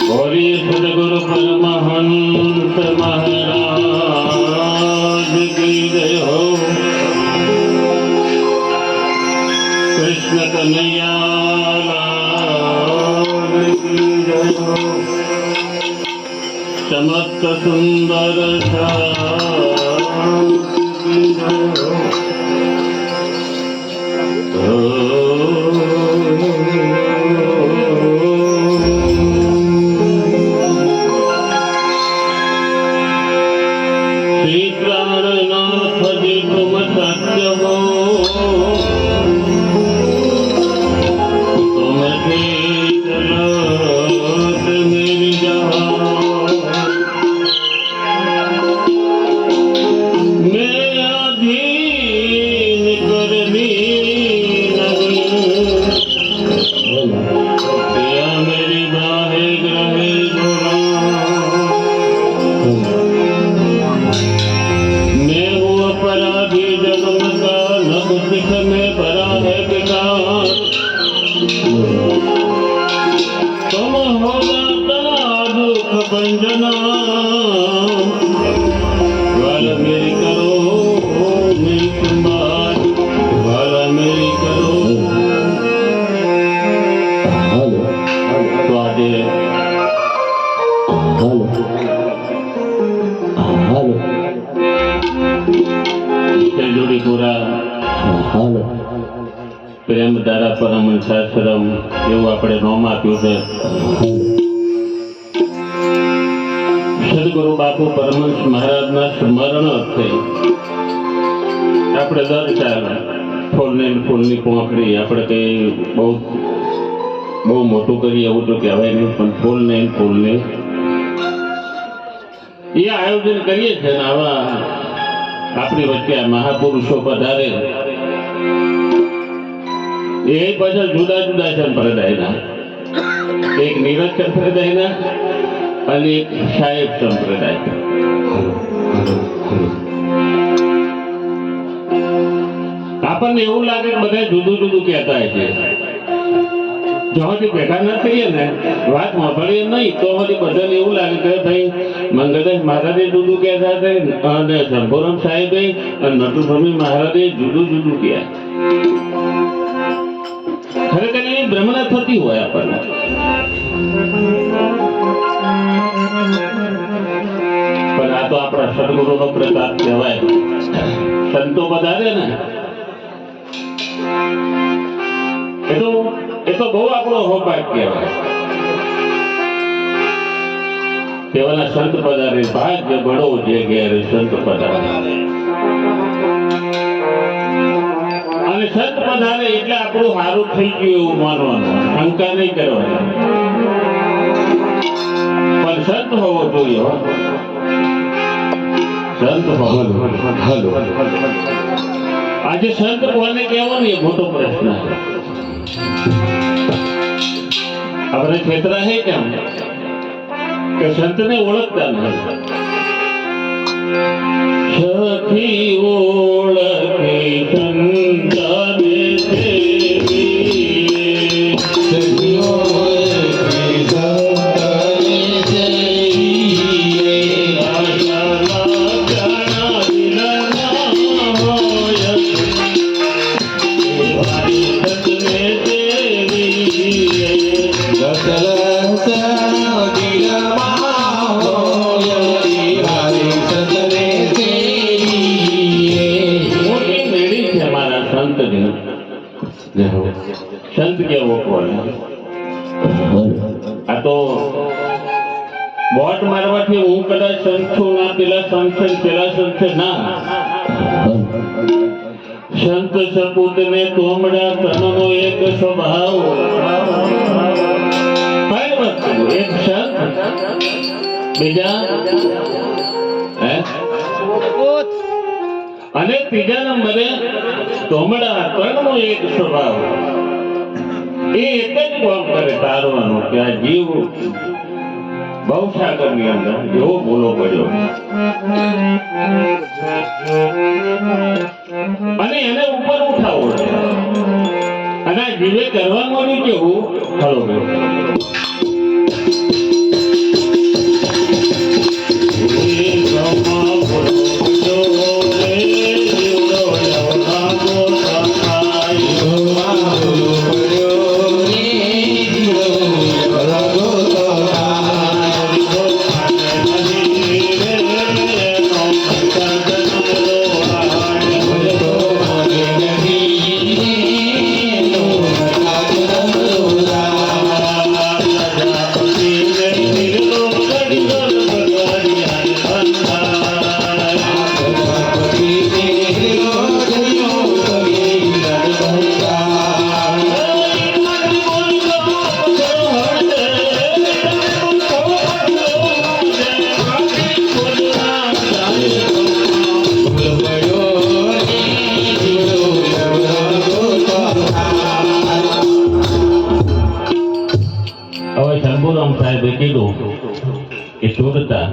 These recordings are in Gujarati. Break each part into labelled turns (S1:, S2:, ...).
S1: गौरी सदगुरु परमहंस महाराज की जय हो। कृष्ण कन्हैया लाल की जय हो। समस्त सुंदर श्याम की जय हो। પ્રેમ ધારા પરમ શાસ્ત્રમ એવું આપણે નામ આપ્યું છે। સદગુરુ બાપુ પરમહંસ મહારાજના સ્મરણ અર્થે આપણે દર સાલ ફૂલની પોંખડી આપણે કઈ બહુ મોટું કરી એવું તો કહેવાય નહીં, પણ ફૂલને એ આયોજન કરીએ છીએ ને આવા આપણી વચ્ચે આ મહાપુરુષો પધારે એ પાછા જુદા જુદા સંપ્રદાયના, એક નીરજ સંપ્રદાયના અને એક સાહેબ સંપ્રદાય। આપણને એવું લાગે કે બધા જુદું જુદું કહેતા છે, જોથી ભેગા ના થઈએ ને વાત સાંભળીએ નહીં તો બધાને એવું લાગે કે ભાઈ મંગળદાસ મહારાજે જુદું કહેતા હતા અને શંભુરામ સાહેબે અને નટુભૂમિ મહારાજે જુદું જુદું કહ્યા। ખરેખર એ ભ્રમણા થતી હોય આપણને, પણ આ તો આપણા સદગુરુનો પ્રતાપ કહેવાય। સંતો વધારે ને એ તો બહુ આપણો હોપાટ કહેવાય। તેવાના સંત પધારે, ભાગ્ય બળો જે ઘેર સંત પધારે. અને સંત પધારે એટલે આપણું સારું થઈ ગયું એવું માનવાનું, શંકા નહીં કરવાની. પણ સંત હોવો જોઈએ, સંત હોવો. હલો, આજે સંત કોને કહેવાનું એ મોટો પ્રશ્ન છે. આપણે ખેતરા છે કેમ કે સંતને ઓળખતા નથી. સખી ઓળખે સંતને સેવી, સખી ઓળખે સંતને સેવી, આશા લાગણા દિલના હોય, એવારી સંતને સેવી, ગસલસા દિલમાં હોય, એવારી સંતને સંત કેવો કોણ? આ તો બોટ મારવાથી હું કદાચ સંત છું ના પેલા સંત છે પેલા સંત છે ના. સંત સપૂત ને તોમડા તનનો એક સ્વભાવ. કઈ વસ્તુ? એક સંત, બીજા અને ત્રીજા નંબરે તોમડા તનનો એક સ્વભાવ. એ એક જ કામ કરે તારવાનું કે આ જીવ ભવસાગર ની અંદર એવો ભૂલો પડ્યો અને એને ઉપર ઉઠાવવો છે. અને આ જીવે કરવાનું કેવું ખરો કીધું કે શુદ્ધતા.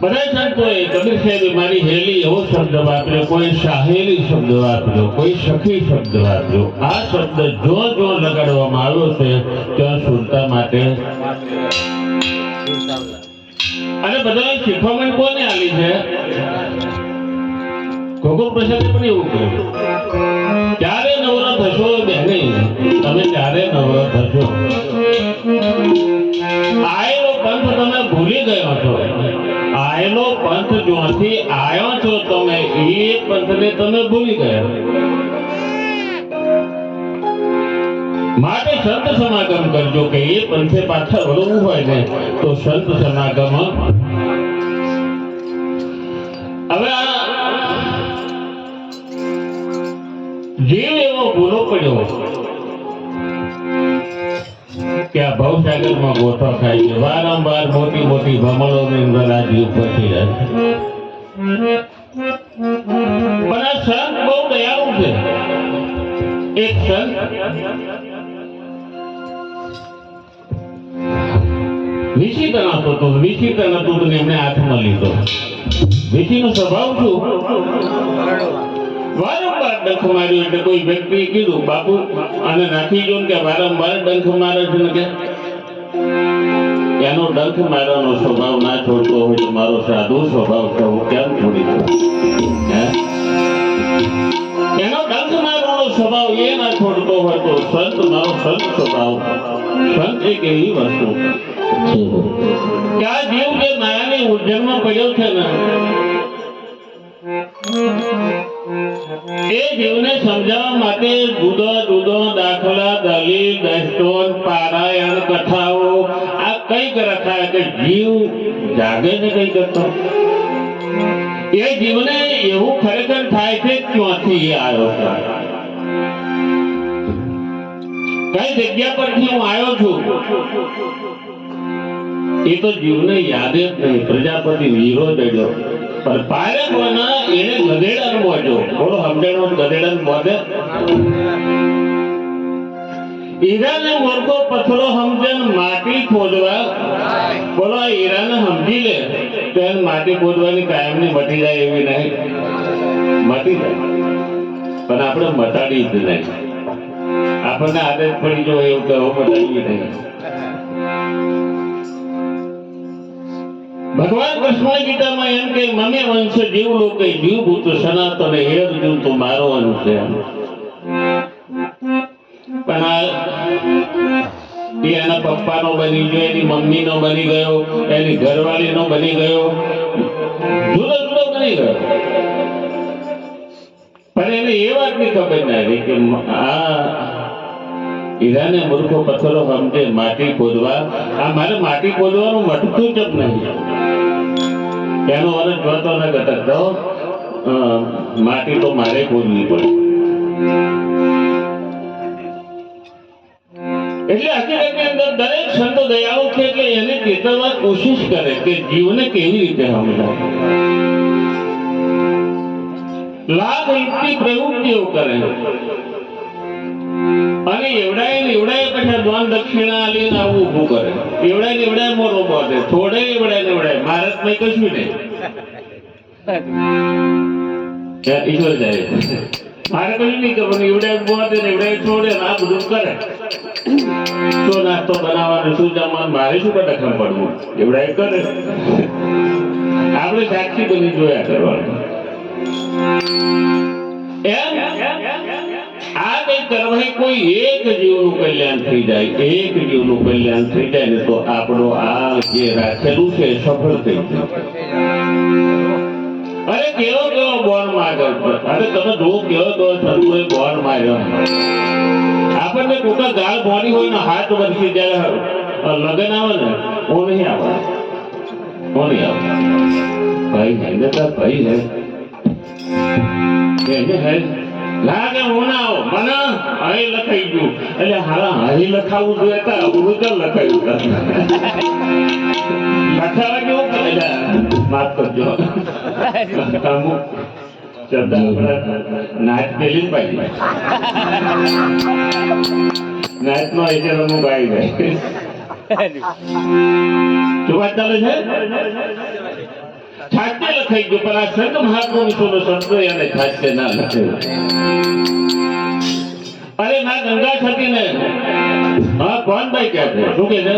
S1: બધા સંતોએ કબીર સાહેબે મારી હેલી એવો શબ્દ વાપર્યો, કોઈ શાહેલી શબ્દ વાપર્યો, કોઈ સખી શબ્દ વાપર્યો. આ શબ્દ જો જો લગાડવામાં આવ્યો છે ત્યાં શુદ્ધતા માટે. અને બધા શીખવણ કોને આલી છે? ગોગો પ્રસાદે પણ એવું કહ્યું, ક્યારે નવરા થશો બહેને, તમે ક્યારે નવરા થશો? આયેલો પંથ તમે ભૂલી ગયો છો. આયેલો પંથ જ્યાંથી આવ્યો છો તમે એ પંથને તમે ભૂલી ગયા. માટે સંત સમાગમ કરજો કે એ પંથે પાછળ વળવું હોય ને તો સંત સમાગમ. હવે જીવ એવો ભૂલો પડ્યો કે આ ભવસાગરમાં ગોઠો ખાય છે. વારંવાર મોટી મોટી ભમરોની અંદર આ જીવ ફસી રહે છે. પણ આ સંત બહુ દયાળુ છે. એક સંત વિચિત્ર હતો, વિચિત્ર હતું તો એમને હાથમાં લીધો. વિચિનો સ્વભાવ શું? વારંવાર ડંખ માર્યો. એટલે કોઈ વ્યક્તિએ કીધું બાપુ આને નાખી જો કે વારંવાર ડંખ મારે છે ને કે એનો ડંખ મારવાનો સ્વભાવ ના છોડતો હોય તો મારો સાધુ સ્વભાવ છે હું કેમ છોડી દઉં? એનો ડંખ મારવાનો સ્વભાવ એ ના છોડતો હોય તો સંત મારો સંત સ્વભાવ. સંત એક એવી વસ્તુ કે આ જીવ જે માયાની ઉજ્જૈનમાં પડ્યો છે ને એ જીવને સમજાવવા માટે જુદો દાખલા, દલીલ, દસ્તોન, પારાયણ, કથાઓ આ કઈક રખાય કે જીવ જાગે ને કઈ કરતો. એ જીવને એવું ખરેખર થાય છે ક્યાંથી આવ્યો છે, કઈ જગ્યા પરથી હું આવ્યો છું, એ તો જીવને યાદ જ નહીં. પ્રજાપતિ વીરો જડ્યો પણ પારકવાના એને ગધેડાને મોઢ્યો. બોલો સમજણો ગધેડાને મોઢે હીરાને મોરકો પથરો સમજણ માટી ખોદવા. બોલો હીરાને સમજી લે તો એને માટી ખોદવાની કાયમની મટી જાય એવી નહીં, મટી જાય પણ આપણે મટાડી જ નહીં. આપણને આદત પડી જો એવું કહો મટાડવી નહીં. ભગવાન કૃષ્ણ ગીતામાં એમ કે મમે વંશ જીવ લોકો જીવ ભૂત સનાતન હે અર્જુન તો મારો અંશ છે. પણ એના પપ્પાનો બની ગયો, એની મમ્મીનો બની ગયો, એની ઘરવાળીનો બની ગયો, જુદો જુદો બની ગયો. પણ એને એ વાતની ખબર ના રહી કે આ હીરાને મૂર્ખો પથ્થરો સમજે માટી ખોદવા. આ મારે માટી ખોદવાનું મટતું જ નહીં. એનો અર્થ જોતો ન ઘટકતો માટી તો મારે ખોદવી પડે. એટલે હકીકતની અંદર દરેક સંતો દયાળુ છે એટલે એને ચેતવવા કોશિશ કરે કે જીવને કેવી રીતે સમજાય. લાભ યુક્તિ પ્રવૃત્તિઓ કરે અને એવડાય પછી દાન દક્ષિણા આલીને આવું ઊભું કરે. એવડાય મોટો બોધે, થોડે એવડાય ભારતમાં કશું નહીં. ઈશ્વર જાય મારે કશું નહીં કરવાનું. એવડાય બોધે ને એવડાય છોડે ને આ બધું કરે. શું નાસ્તો બનાવવાનું, શું જમવાનું, મારે શું દખલ પડવું, એવડાય કરે. આપણે સાક્ષી બની જોયા કરવાનું. આ કઈ કરવાય કોઈ એક જીવનું કલ્યાણ થઈ જાય, એક જીવનું કલ્યાણ થઈ જાય ને તો આપણો આ જે રાખેલું છે સફળ થઈ જાય. અરે કેવો બોન માર્યો, અરે તમે જો કેવો સંતોએ બોન માર્યો. આપણને કોકા ગાળ ભોની હોય ને હાથ વરસી જયારે લગન આવે ને ઓ નહીં આવે, ભાઈ હે ને તાર ભાઈ હે લાગે હું ના આવો મને અહીં લખાઈ ગયું. એટલે હારા અહીં લખાવું જોઈએ તો અબરું તો લખાયું લખાવા કેવું કરે. માફ કરજો અમુક શબ્દ નાચ પેલી જ પાડી નાચ નો એટલે અમુક આવી જાય. શું વાત ચાલે છે? છાતે લખાઈ ગયું પણ આ સંત મહાત્મા વિશેનો શબ્દ એને છાતે ના લખ્યો. અરે ના ગંગા છતી ને હા કોણ ભાઈ કે છે શું કે છે?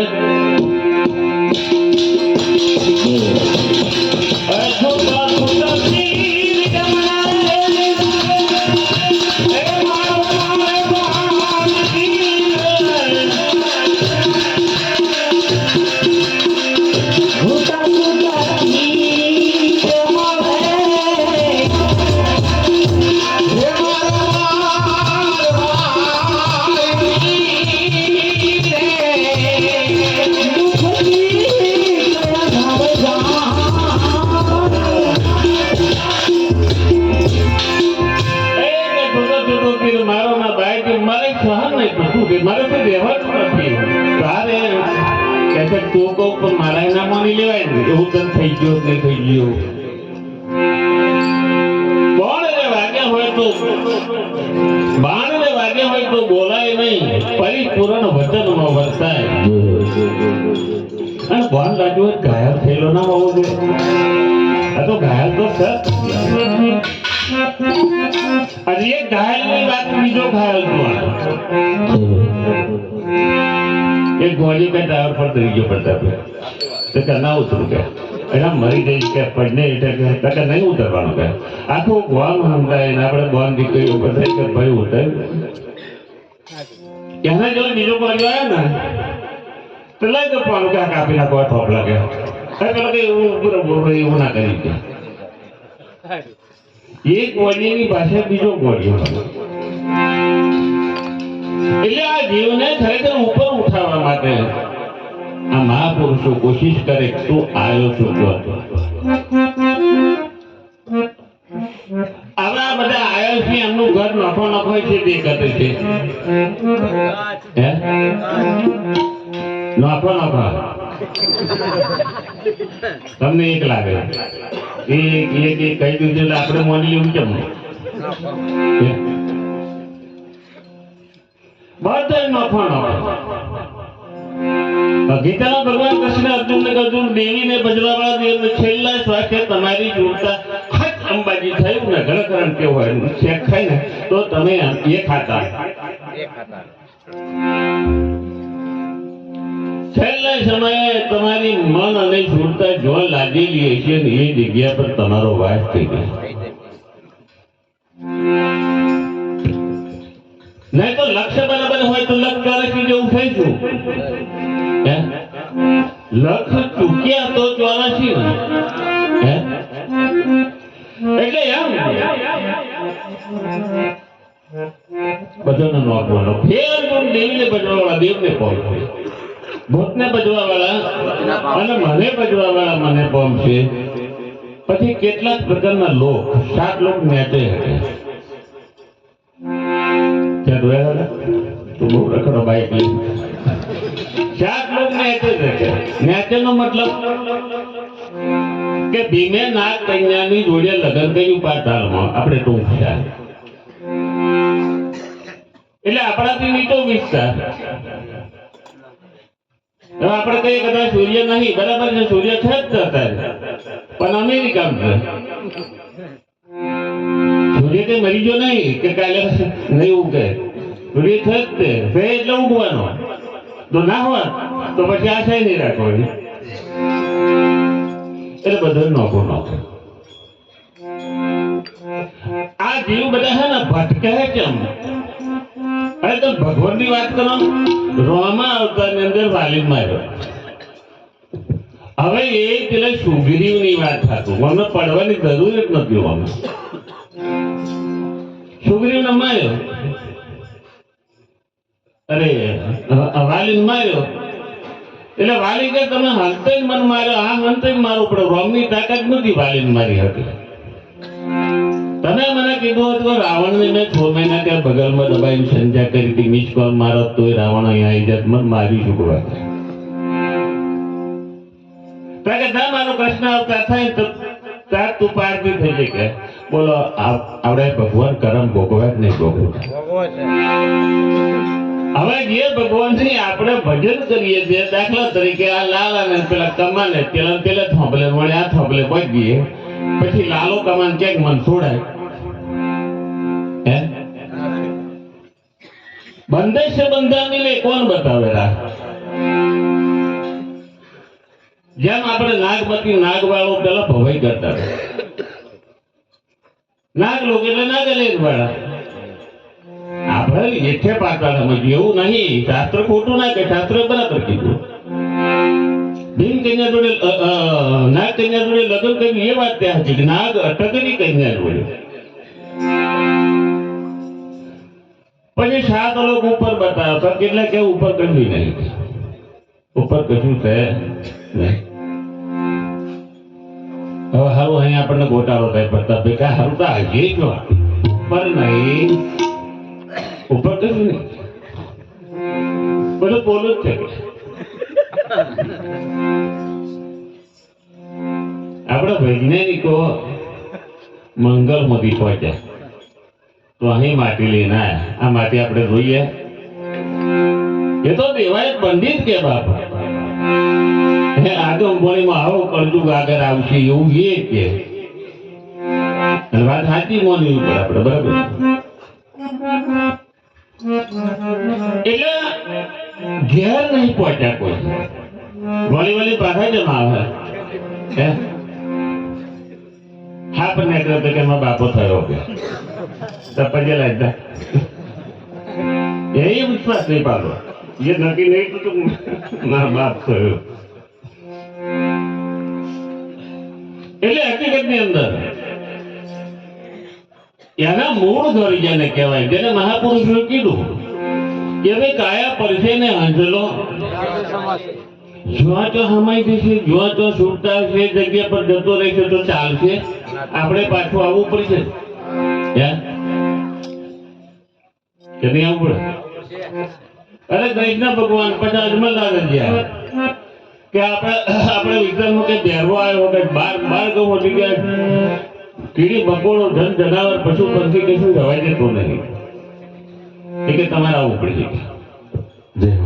S1: મારે તો રહેવાનું નથી. તારે કે તું કહું પણ મારા ના માની લેવાય ને એવું તને થઈ ગયો નહીં થઈ ગયો. બાણને વાગ્યા હોય તો બોલાય નહીં, પરિપૂર્ણ વચનમાં વર્તાય. અને ભાન રાખવું ઘાયલ થયેલો ના હોવો જોઈએ. આ તો ઘાયલ તો સર અને એક ઘાયલ ની વાત બીજો ઘાયલ એક ગોળી કે ટાવર પર થઈ ગયો પડતા તો કે ના ઉતરું કે એના મરી ગઈ કે પડને એટલે કે નહીં ઉતરવાનું કે આખું ગોમ સમજાય ને આપણે બોન દીકરીઓ બધા કે ભાઈ ઉતર એના જો બીજો ગોળી આવ્યો ને તો લઈ દો પણ કે કાપી નાખો થોપ લાગે એવું ના કરી એક વડીની પાસે બીજો વડીયો. એટલે આ જીવને ખરેખર ઉપર ઉઠાવવા માટે આ મહાપુરુષો કોશિશ કરે તું આવ્યો છો તો હવે આ બધા આવ્યા છે એમનું ઘર નફો નફો છે તે કરે છે નફો નફો તમને એક લાગે એ કહી દીધું એટલે આપણે મોની એવું કેમ બધા નફો નફો. ગીતામાં ભગવાન કૃષ્ણ અર્જુનને કહ્યું દેવીને ભજવા વાળા દેવને છેલ્લા શ્વાસે તમારી જોડતા અંબાજી થયું ને ઘરકરણ કેવું હોય શેક થાય ને તો તમે એ ખાતા છેલ્લા સમયે તમારી મન અને સુરતા જો લાગેલી હશે ને એ જગ્યા પર તમારો વાસ થઈ ગયો. નહીં તો લક્ષ્ય બરાબર હોય તો લક્ષ્ય ચોરસી જેવું થઈશું. લક્ષ્ય ચૂક્યા તો ચોરસી ને એટલે એમ બધાનો નોટ બોલો ફેર દેવીને બજવા વાળા દેવને પહોંચે, ભૂતને બજવા વાળા અને મને બજવા વાળા મને પહોંચે. પછી કેટલાક પ્રકારના લોક 7 લોક નેચે હશે. તું બહુ રખડો બાઈક લઈ 7 લોક નેચે હશે. નેચે નો મતલબ કે ભીમે નાગ કન્યાની જોડે લગ્ન કર્યું પાતાળમાં આપણે ટૂંક છે એટલે આપણાથી નીચો વિસ્તાર. હવે આપણે કહીએ કદાચ સૂર્ય નહીં બરાબર છે સૂર્ય છે જ જતા પણ અમેરિકા છે સૂર્ય કઈ મરી ગયો નહીં કે કાલે નહીં ઉગે સૂર્ય છે જ તે એટલે ઉગવાનો તો ના હોય તો પછી આશા નહીં રાખવાની. એટલે બધું નોખું નોખું આ જીવ બધા છે ને ભટકે કેમ. અરે તો ભગવાન ની વાત કરો રોમા અવતારની અંદર વાલી માર્યો. હવે એ પેલા સુગ્રીવ ની વાત થતું અમને પડવાની જરૂર જ નથી. અમે સુગ્રીવ ને માર્યો અરે વાલી માર્યો એટલે વાલી કે તમે હંતે જ મન માર્યો આ હંતે જ મારવું પડે. રોમની તાકાત નથી વાલીને મારી હતી. તમે મને કીધું હતું રાવણને મેં 6 મહિના ત્યાં બગલમાં દબાઈને સંજા કરી હતી મિસ કોલ મારો તોય રાવણ અહીંયા આવી જાત મને મારી ચૂકવા. મારો કૃષ્ણ અવતાર થાય તો તાર તું પારથી થઈ જાય કે બોલો આપણે ભગવાન કરમ ભોગવા જ નહીં ભોગવું. હવે જે ભગવાનની આપણે ભજન કરીએ છીએ દાખલા તરીકે આ લાલ અને પેલા કમાને પેલા થોભલે વળે આ થોભલે પગીએ પછી લાલો કમાન ક્યાંક મન છોડાય બંધે છે બંધા મિલે કોણ બતાવે રા. જેમ આપણે નાગમતી નાગ વાળો પેલા ભવાઈ કરતા નાગ લોકો એટલે નાગલેજ વાળા આપણે એઠે પાતા સમજીએ એવું નહીં. શાસ્ત્ર ખોટું ના કે શાસ્ત્ર બરાબર કીધું. ભીમ કન્યા જોડે નાગ કન્યા જોડે લગ્ન કર્યું એ વાત ત્યાં હતી કે નાગ અટકની કન્યા જોડે. પછી 7 લોકો ઉપર બતાવતા કેટલા કે ઉપર કશું નહીં ઉપર કશું છે નહીં. હવે હારું અહીંયા આપણને ગોટાળો થાય પડતા ભેગા હારું તો આજે જો પણ નહીં ઉપર કશું નહીં બધું બોલું જ છે. આપણે વૈજ્ઞાનિકો મંગળમાંથી પહોંચ્યા તો અહીં માટી લઈને આવ્યા. આ માટી આપણે જોઈએ એ તો દેવાય પંડિત કે બાપ આગમણીમાં આવો કરજુગ આગળ આવશે એવું એ કે વાત સાચી મોની ઉપર આપણે બરાબર. એટલે ઘેર નહીં પહોંચ્યા કોઈ વળી વળી પાછા જમ આવે હા પણ નીકળ્યો તો કે એમાં બાપો થયો કે પછી લાગતા એ વિશ્વાસ નહીં પાડો એ નક્કી નહીં તો મારા બાપ થયો. એટલે હકીકત ની અંદર એના મૂળ ઘર જેને કહેવાય, જેને મહાપુરુષોએ કીધું કે ભાઈ કાયા પરસે ને હંસલો જ્યાં તો હમાઈ જશે, જ્યાં તો છૂટતા છે જગ્યા પર જતો રહેશે તો ચાલશે, આપણે પાછું આવવું પડશે કે નહીં આવવું પડે? અરે કૃષ્ણ ભગવાન પછી અજમલદાસ ગયા કે આપણે વિક્રમ કે બેરવો આવ્યો કે બાર ગૌ હતી કે કીડી બકોડો ધન જનાવર પશુ પંખી કશું જવાય જતું નહીં, કે તમારે આવવું પડશે.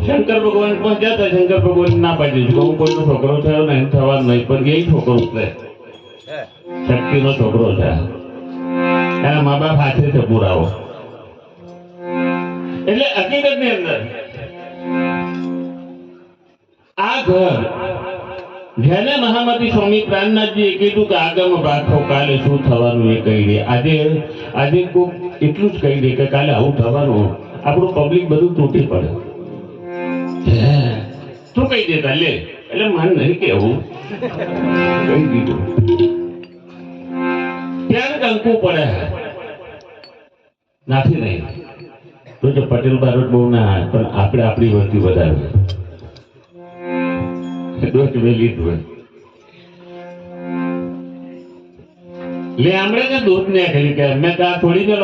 S1: શંકર ભગવાન પણ ગયા હતા, શંકર ભગવાન ના પાડી દીધું, હું કોઈનો છોકરો થયો ને થવાનો નહીં, પણ એ છોકરો ઉતરે શક્તિનો છોકરો છે, એના મા બાપ હાથે છે પુરાવો. એટલે હકીકત ની અંદર આ ઘર જેને મહામતી સ્વામી પ્રાણનાથજી કીધું કે આગમ રાખો કાલે શું થવાનું એ કહી દે. આજે કોક એટલું જ કહી દે કે કાલે આવું થવાનું, આપણું પબ્લિક બધું તૂટી પડે. શું કહી દેતા લે, એટલે મન નહીં કેવું કહી દીધું, ત્યાં કંકુ પડે નાથી નહીં. તો જો પટેલ બારોટ બહુ ના, પણ આપણે આપણી વસ્તી વધારે દોસ્ત મેં લીધું હોય લે હમણાં ને દૂધ ને ખાલી કે મેં ત્યાં થોડી ને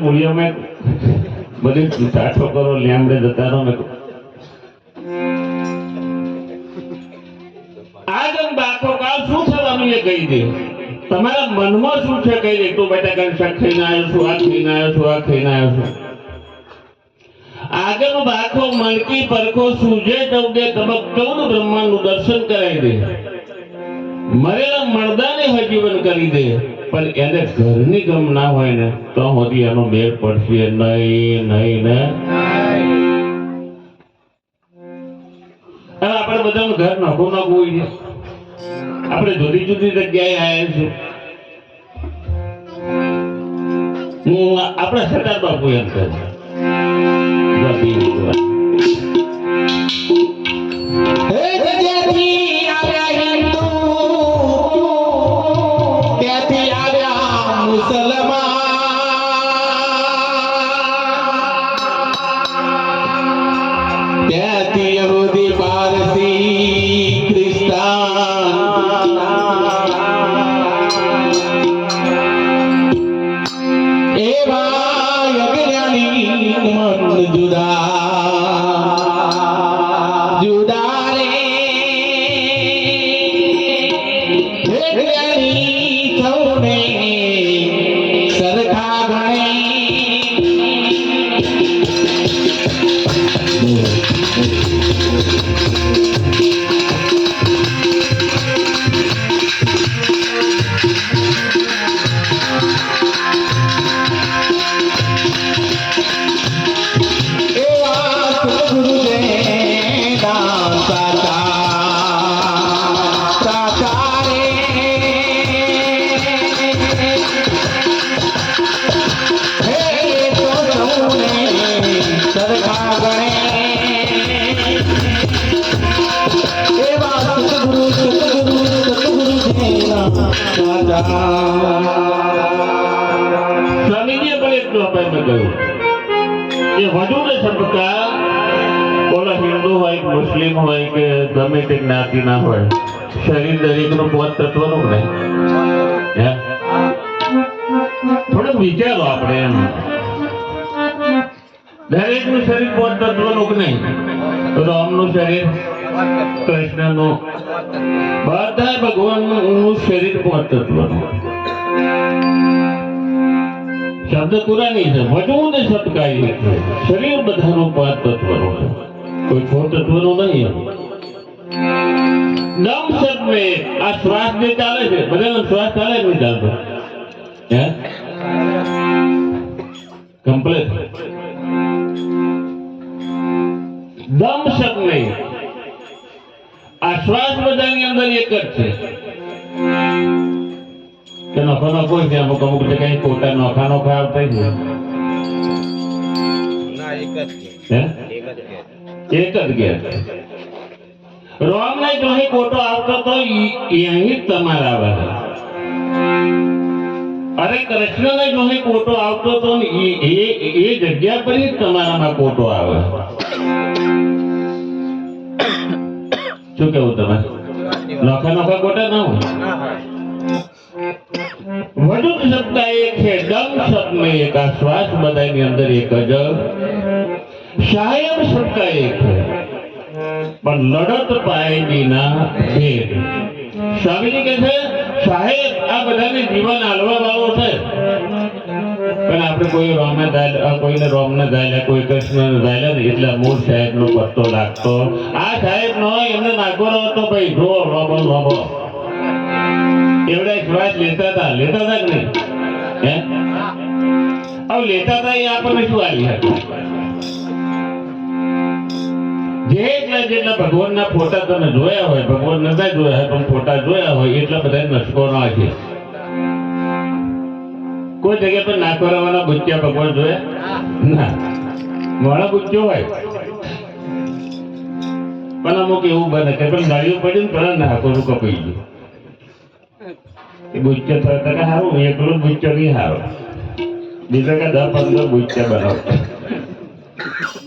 S1: પૂળિયા મેં બધી સાઠો કરો લે હમણાં જતા રહો. મેં આગમ બાકો કાલ શું થવાનું એ કહી દે, તમારા મનમાં શું છે કહી દે. તું બેટા કઈ શક થઈને આવ્યો છું, આ થઈને આવ્યો છું, આ થઈને આવ્યો છું. આગમ બાકો મણકી પરખો સૂજે ચૌદે તબક 14 બ્રહ્માંડનું દર્શન કરાવી દે. મરેલા મરદાને હજીવન કરી દે, પણ એને ઘરની ગમ ના હોય ને તો હોતી એનો મેળ પડશે નહીં ને. આપણે બધાનું ઘર નખું હોય છે, આપણે જુદી જુદી જગ્યાએ આવ્યા છીએ. હું આપણા સરદાર બાપુ એમ કહે સ્વામીજીએ પણ એટલું આપણને કહ્યું કે વધુ ને સબકા બોલો હિન્દુ હોય મુસ્લિમ હોય કે ગમે તે જ્ઞાતિના હોય, શરીર દરેકનું 5 તત્વનું નહીં. થોડુંક વિચારો આપણે એમ, દરેકનું શરીર 5 તત્વનું નહીં. રામનું શરીર, કૃષ્ણનું, બધા ભગવાનનું શરીર 5 તત્વનું. શબ્દ પુરાની છે, વધુ ને સબકાઈ શરીર બધાનું 5 તત્વનું છે, કોઈ 6 તત્વનું નહીં. દમ શબ્દ આ શ્વાસ જે ચાલે છે, બધાનો શ્વાસ ચાલે નહીં ચાલતો કમ્પ્લીટ. દમ શબ્દ નહીં, આ શ્વાસ બધાની અંદર એક જ છે. કે નોખો નોખો છે, અમુક અમુક જગ્યાએ કોટા નોખા નોખા આવતા છે. એક જ ગયા રોમ નહીં તો કોટો આવતો તો અહીં તમારા આવે. અરે કૃષ્ણને જો અહીં કોટો આવતો તો ને એ જગ્યા પર જ તમારામાં કોટો આવે. શું કેવું તમે? નોખા નોખા કોટા ના હોય. વડું શબ્દ એક છે, ડમ શબ્દ એક, આ શ્વાસ બધાની અંદર એક જ. સાહેબ શબ્દ એક છે, પણ લડત પાય વિના ભેદ. સ્વામીજી કહે છે સાહેબ આ બધાને જીવન આલવા વાળો છે, પણ આપણે કોઈ રોમને દાયલા, કોઈને રોમને દાયલા, કોઈ કૃષ્ણને દાયલા ને એટલે મૂળ સાહેબ નો પત્તો લાગતો. આ સાહેબ નો એમને નાગોરો હતો ભાઈ, જો લોબો લોબો એવડા શ્વાસ લેતા હતા કે નહીં? હે હવે લેતા હતા એ આપણને શું આવી હતા? જેટલા ભગવાનના ફોટા તમે જોયા હોય, ભગવાન નતા જોયા હોય પણ ફોટા જોયા હોય, એટલા બધા નસકો ના છે. કોઈ જગ્યા પર નાકો રવાના બુચ્ચા ભગવાન જોયા ના? મોડા બુચ્ચો હોય પણ અમુક એવું બને કે પણ ગાડીઓ પડી ને પેલા નાકોરું કપાઈ ગયું. એ બુચ્ચો થતા કે સારું, એકલો બુચ્ચો નહીં સારો, બીજા કે 10-15 બુચ્ચા બનાવો.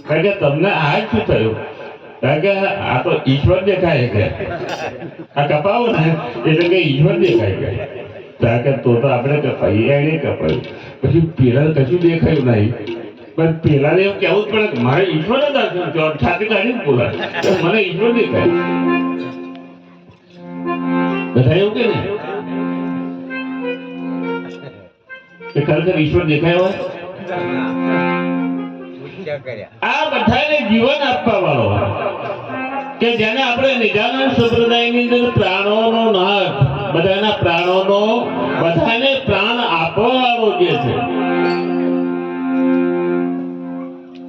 S1: કારણ કે તમને આ શું થયું? કારણ કે આ તો ઈશ્વર દેખાય કે આ કપાવો ને એટલે કે ઈશ્વર દેખાય કે. કારણ કે તો આપણે કપાઈએ, એને કપાયું, પછી પેલા કશું દેખાયું નહીં, પણ પેલાને એવું કહેવું જ પડે કે મારે ઈશ્વર જ દર્શન છાતી કાઢીને બોલાય મને ઈશ્વર દેખાય. બધા એવું કે નહીં કે ખરેખર ઈશ્વર દેખાય હોય? આ બધાને જીવન આપવા વાળો કે જેને આપણે નિજાનંદ સંપ્રદાયની અંદર પ્રાણોનો નાથ, બધાના પ્રાણોનો, બધાને પ્રાણ આપવા વાળો જે છે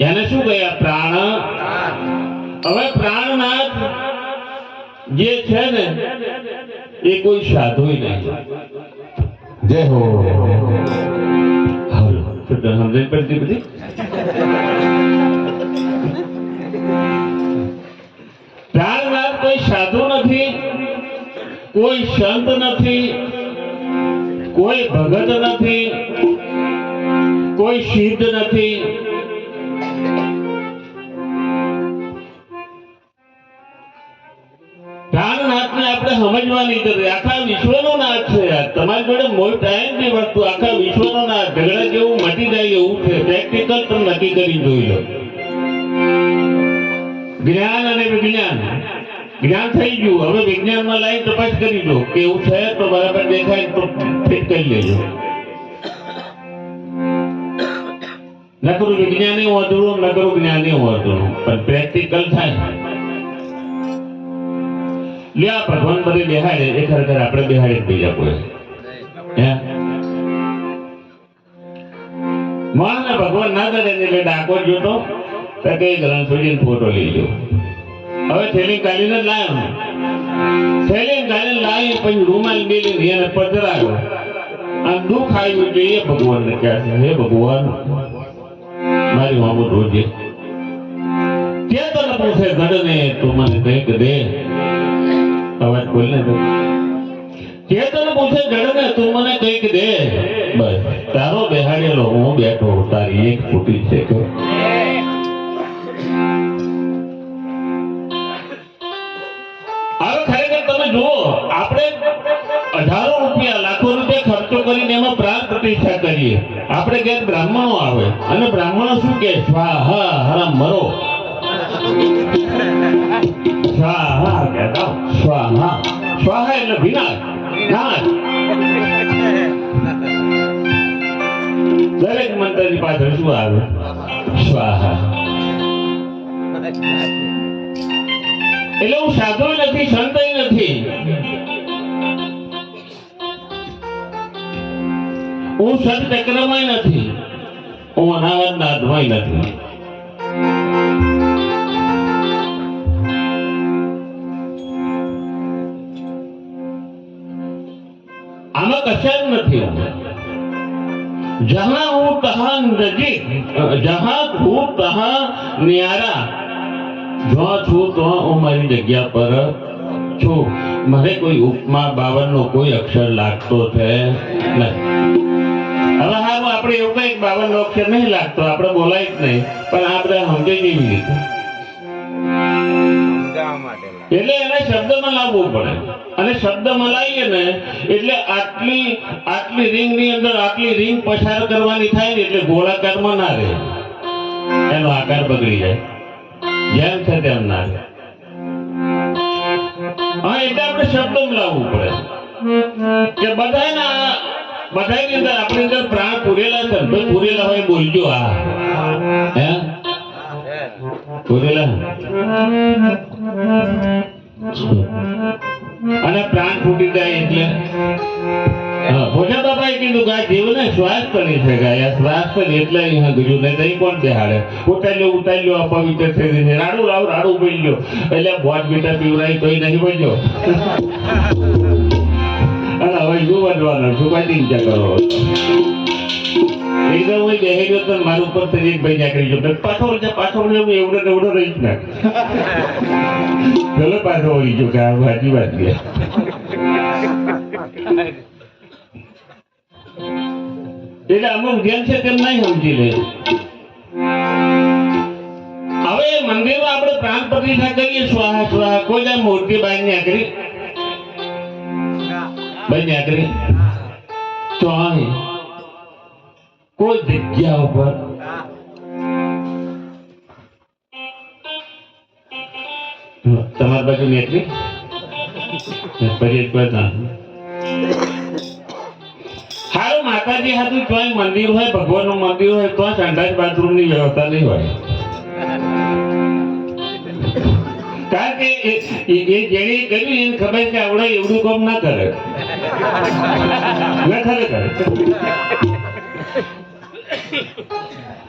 S1: એને શું કહ્યા? પ્રાણ. હવે પ્રાણનાથ જે છે ને એ કોઈ સાધુ નહીં. જય હો. સમજણ પડતી બધી? પ્રાણનાથ કોઈ સાધુ નથી, કોઈ સંત નથી, કોઈ ભગત નથી, કોઈ સિદ્ધ નથી. પ્રાણનાથને આપણે સમજવાની જરૂર. આખા વિશ્વનો નાથ છે. તમારી જોડે મોઈ ટાઈમ ની વસ્તુ આખા વિશ્વનો નાથ, ઝઘડા જેવું મટી જાય એવું છે. પ્રેક્ટિકલ તમે નક્કી કરી જોઈ લો. જ્ઞાન અને વિજ્ઞાન, જ્ઞાન થઈ ગયું, હવે વિજ્ઞાનમાં લાઈન તપાસ કરી દો કે એવું છે તો બરાબર દેખાય તો ફિટ કરી લેજો. નકરું વિજ્ઞાન એવું અધૂરું, નકરું જ્ઞાન એવું અધૂરું, પણ પ્રેક્ટિકલ થાય. લે આ ભગવાન બધે બેહાડે એ ખરેખર આપણે બેહાડે બીજા કોઈ માને ભગવાન ના કરે એટલે ડાકોર જોતો તો કઈ ગ્રંથોજીનો ફોટો લઈ લો. હવે થેલી કાઢીને લાવ્યો, થેલી કાઢીને લાવી પછી રૂમાલ મેલી એને પધરાયો અને દુઃખ આવ્યું છે એ ભગવાનને કહે છે હે ભગવાન મારી મામું રોજે ચેતન પૂછે ગઢને તું મને કંઈક દે. અવાજ બોલ ને ચેતન પૂછે ગઢને તું મને કંઈક દે. બસ તારો બેહાડેલો હું બેઠો, તારી એક ફૂટી છે કે હવે ખરેખર તમે જુઓ આપણે હજારો રૂપિયા, લાખો રૂપિયા ખર્ચો કરીને એમાં પ્રાણ પ્રતિષ્ઠા કરીએ. આપણે ઘેર બ્રાહ્મણો આવે અને બ્રાહ્મણો શું કે સ્વાહા હરામ મરો, સ્વાહા કહેતા, સ્વાહા સ્વાહા એટલે વિનાશ, નાશ. દરેક મંત્રની પાછળ શું આવે? સ્વાહા. એટલે હું સાધુ નથી, સંત નથી, હું સંત ચક્રમાંય નથી, હું અનાવત નાદમાંય નથી. આમાં કશા જ નથી. જહાં હું તહાં નજીક, જહાં હું તહાં ન્યારા. જો છું તો હું મારી જગ્યા પર છું. મને કોઈ ઉપમા 52 નો કોઈ અક્ષર લાગતો છે નહીં. હવે હારું આપણે એવું કઈ 52 અક્ષર નહીં લાગતો, આપણે બોલાય જ નહીં, પણ આપણે સમજે કેવી રીતે? એટલે એને શબ્દમાં લાવવું પડે, અને શબ્દમાં લાવીએ ને એટલે આટલી રિંગ ની અંદર આટલી રિંગ પસાર કરવાની થાય ને એટલે ગોળાકારમાં ના રહે, એનો આકાર બગડી જાય, જેમ છે તેમ ના રહે. હા, એટલે આપણે શબ્દમાં લાવવું પડે કે બધાની અંદર આપણી અંદર પ્રાણ પૂરેલા છે, પૂરેલા હોય બોલજો. હા, હે પૂરેલા અને પ્રાણ ફૂટી જાય એટલે ભોજા બાબાએ કીધું કે આ જીવને શ્વાસ કરી શકાય, આ શ્વાસ કરી એટલે અહીંયા ગયું નહીં, અહીં કોણ બેહાડે? ઉતાર્યો અપવિત્ર થઈ રહી છે, રાડું પડી ગયો એટલે બોટ બીટા પીવરાય તોય નહીં પડ્યો. અને હવે શું વધવાનું, શું કઈ ચિંતા કરો? એકદમ હું બેહી ગયો તો મારું ઉપર તો એક ભાઈ નાખી ગયો, પાછો એવડો રહીશ ને પેલો પાછો વળી ગયો કે આ સાચી વાત ગયા. એટલે અમુક જેમ છે તેમ નહીં સમજી લે. હવે મંદિરમાં આપણે પ્રાણ પ્રતિષ્ઠા કરીએ, સ્વાહા સ્વાહા, કોઈ આ મૂર્તિ બાઈ નાખી તો કોઈ જગ્યા ઉપર તમારી બાજુ નીકળી હારું માતાજી હાથું ચોય મંદિર હોય, ભગવાન નું મંદિર હોય તો સંડાસ બાથરૂમ ની વ્યવસ્થા નહીં હોય. કારણ કે એ જેને કર્યું એને ખબર કે આવડે એવડું કામ ના કરે, ના ખરેખર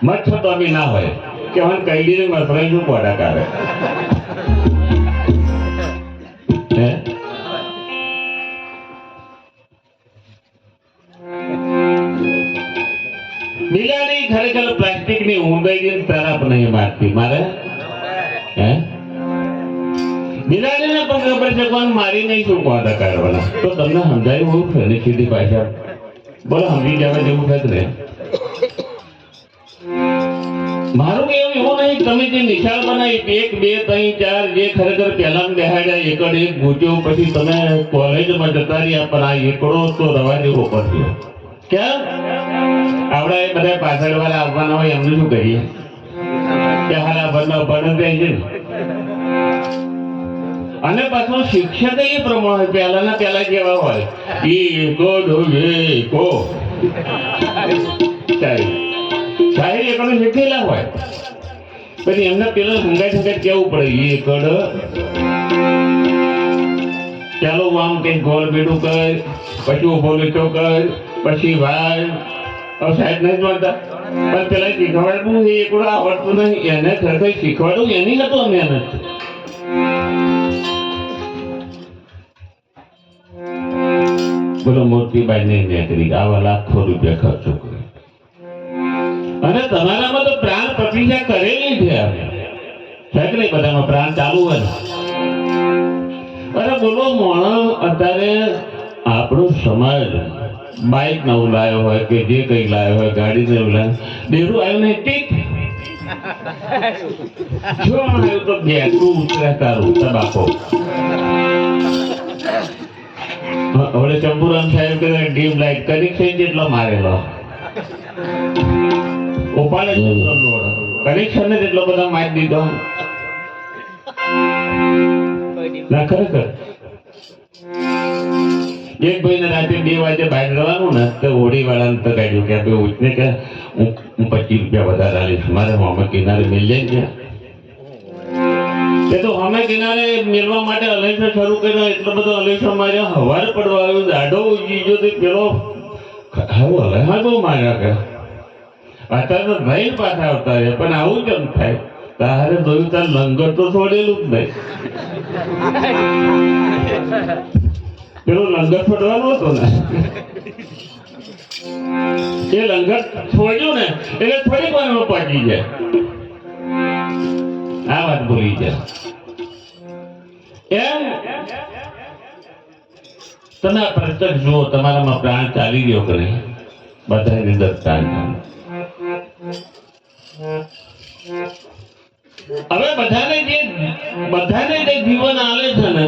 S1: મચ્છર તો બી ના હોય કે હવે કઈ દીધે મસરાઈ શું પોડા કાઢે. બિલાડી ખરેખર પ્લાસ્ટિક ની ઊંડાઈ તરફ નહીં મારતી મારે. હે બિલાડીને પણ ખબર છે કોણ મારી નહીં શું પોડા કાઢવાના. તો તમને સમજાયું હું છે ને સીધી ભાષા બોલો, સમજી જવા જેવું છે ને. મારું એવું નહીં, તમે જે નિશાળ બનાવી 1 2 3 4 જે ખરેખર પહેલા બેહાડ્યા એકડ એક ગોચ્યો, પછી તમે કોલેજમાં જતા રહ્યા, પણ આ એકડો તો રવા જેવો પડશે. કેમ આવડા એ બધા પાછળ વાળા આવવાના હોય એમને શું કરીએ કે હારા ભણવા જાય છે ને. અને પાછું શિક્ષક એ પ્રમાણે પહેલા જેવા હોય શાયરી એકડો શીખેલા હોય, પછી એમને પેલા સંગાઈ કેવું પડે એકડ ચાલો આમ કઈ ગોળ બેડું કર, પછી ઉભો લીટો કર, પછી ભાઈ સાહેબ નહીં મળતા, પણ પેલા શીખવાડવું એ એકડો આવડતું નહીં, એને ખરેખર શીખવાડવું એની હતો મહેનત. બોલો મોતીબાઈ ને નીકળી આવા લાખો રૂપિયા ખર્ચો કરી, અને તમારામાં તો પ્રાણ પ્રતિષ્ઠા કરેલી છે. નહીં બધામાં પ્રાણ ચાલુ હોય ને. અરે બોલો મોણસ અત્યારે આપણો સમાજ બાઇક નવું લાયો હોય કે જે કઈ લાયો હોય, ગાડી નવું લાયો, ડેરું આવ્યું નહીં ટીક જો આવ્યું તો બેઠું ઉતરે તારું તબાકો. હવે ચંપુરામ સાહેબ કે ડીમ લાઈટ કનેક્શન જેટલો મારેલો ઉપાડે કનેક્શન જેટલો બધા મારી દીધો ના. ખરેખર એક ભાઈ ને રાતે 2 વાગે બહાર જવાનું ને તો હોડી વાળાને તો કાઢ્યું કે આપણે ઉઠને કે હું 25 રૂપિયા વધારે આલીશ, મારે અમે કિનારે મિલ જાય છે. એ તો અમે કિનારે મેળવા માટે અલેશો શરૂ કર્યો, એટલો બધો અલેશો માર્યો, હવારે પડવા આવ્યો, દાઢો ઉગી ગયો, પેલો હા બહુ માર્યા કે અત્યારે તો ભાઈ પાછા આવતા રહે. પણ આવું કેમ થાય? તારે જોયું તાર લંગર તો છોડેલું જ નહીં. પેલું લંગર છોડવાનું હતું ને, એ લંગર છોડ્યું ને એટલે થોડીક વારમાં પહોંચી જાય. આ વાત ભૂલી જાય. એમ તમે આ પ્રત્યક્ષ જુઓ, તમારામાં પ્રાણ ચાલી રહ્યો કે નહીં? બધાની અંદર પ્રાણ છે. હવે બધાને જે જીવન આલે છે ને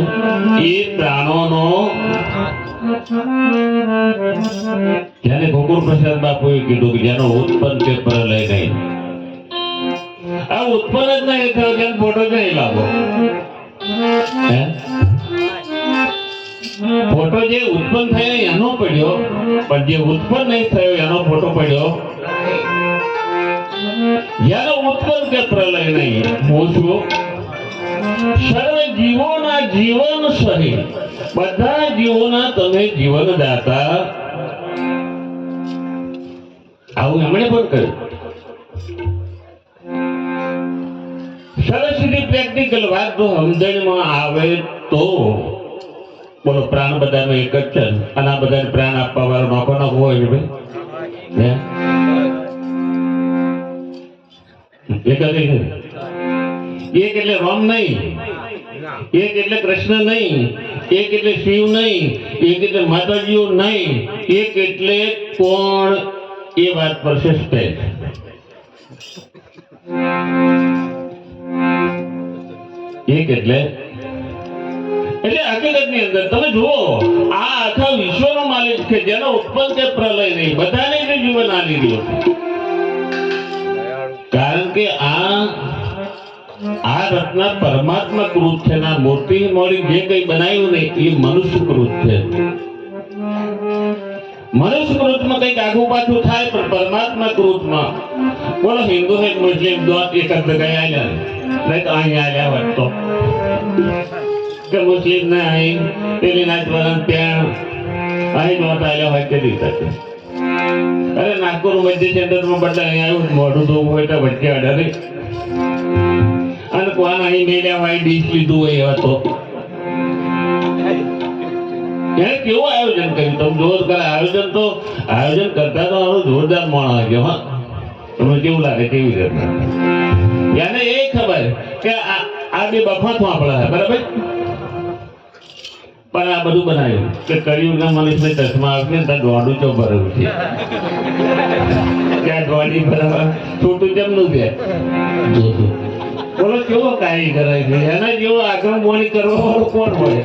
S1: એ પ્રાણોનો જેને ગોકુળ પ્રસાદ બાપુએ કીધું કે જેનો ઉત્પન્ન કે પ્રલય નહીં, આ ઉત્પન્ન જ નહીં થયો જેનો ફોટો નહીં લાવો. ફોટો જે ઉત્પન્ન થયો એનો પડ્યો, પણ જે ઉત્પન્ન નહીં થયો એનો ફોટો પડ્યો. જેનો ઉત્પન્ન કે પ્રલય નહીં, હું છું સર્વ જીવોના જીવન સહિત, બધા જીવોના તમે જીવન દાતા. આવું એમણે પણ કહ્યું. સરસ રીતે પ્રેક્ટિકલ વાત તો સમજણમાં આવે તો બોલો, પ્રાણ બધાનો એક જ છે અને આ બધાને પ્રાણ આપવા વાળો નોખો નોખો હોય છે ભાઈ. એક એટલે રામ નહીં, એક એટલે કૃષ્ણ નહીં, એક એટલે શિવ નહીં, એક એટલે માતાજીઓ નહીં, એક એટલે કોણ, એ વાત પર સસ્પેન્સ. એક એટલે હકીકતની અંદર તમે જુઓ, આ આખા વિશ્વનો માલિક છે જેનો ઉત્પન્ન કે પ્રલય નહીં, બધાને જે જીવન આલી રહ્યો છે. કારણ કે આ રચના પરમાત્મા કૃત છે, ના મૂર્તિ મોડી જે કઈ બનાવ્યું ને એ મનુષ્ય કૃત છે. મનુષ્ય કૃતમાં કઈક આગુ પાછું થાય, પણ પરમાત્મા કૃતમાં બોલો હિન્દુ હે મુસ્લિમ દોત એક જ જગ્યાએ આવ્યા, નહીં તો અહીં આવ્યા હોત તો કે મુસ્લિમ ને અહીં પેલી નાચવાના ત્યાં અહીં નોટ આવ્યા હોય તે રીતે. અરે નાગપુર મધ્ય સેન્ટરમાં બધા અહીં આવ્યું, મોઢું ધોવું હોય તો વચ્ચે અડે અને કોણ અહીં મેળ્યા હોય ડીશ લીધું હોય એવા તો એને કેવું આયોજન કર્યું તમે જોર કરે. આયોજન કરતા તો આનું જોરદાર મોણ હોય ગયો. હા, તમને કેવું લાગે કેવી રીતે? એને એ ખબર કે આ બે બફાત વાપરા બરાબર, પણ આ બધું બનાવ્યું કે કળિયુગના મનુષ્યને ચશ્મા આવશે ને ત્યાં દોડું ચો ભરેલું છે. ત્યાં દોડી ભરવા છોટું કેમનું છે બોલો, કેવો કાઈ કરાય છે. એના જેવો આગળ મોણી કરવા વાળો કોણ હોય?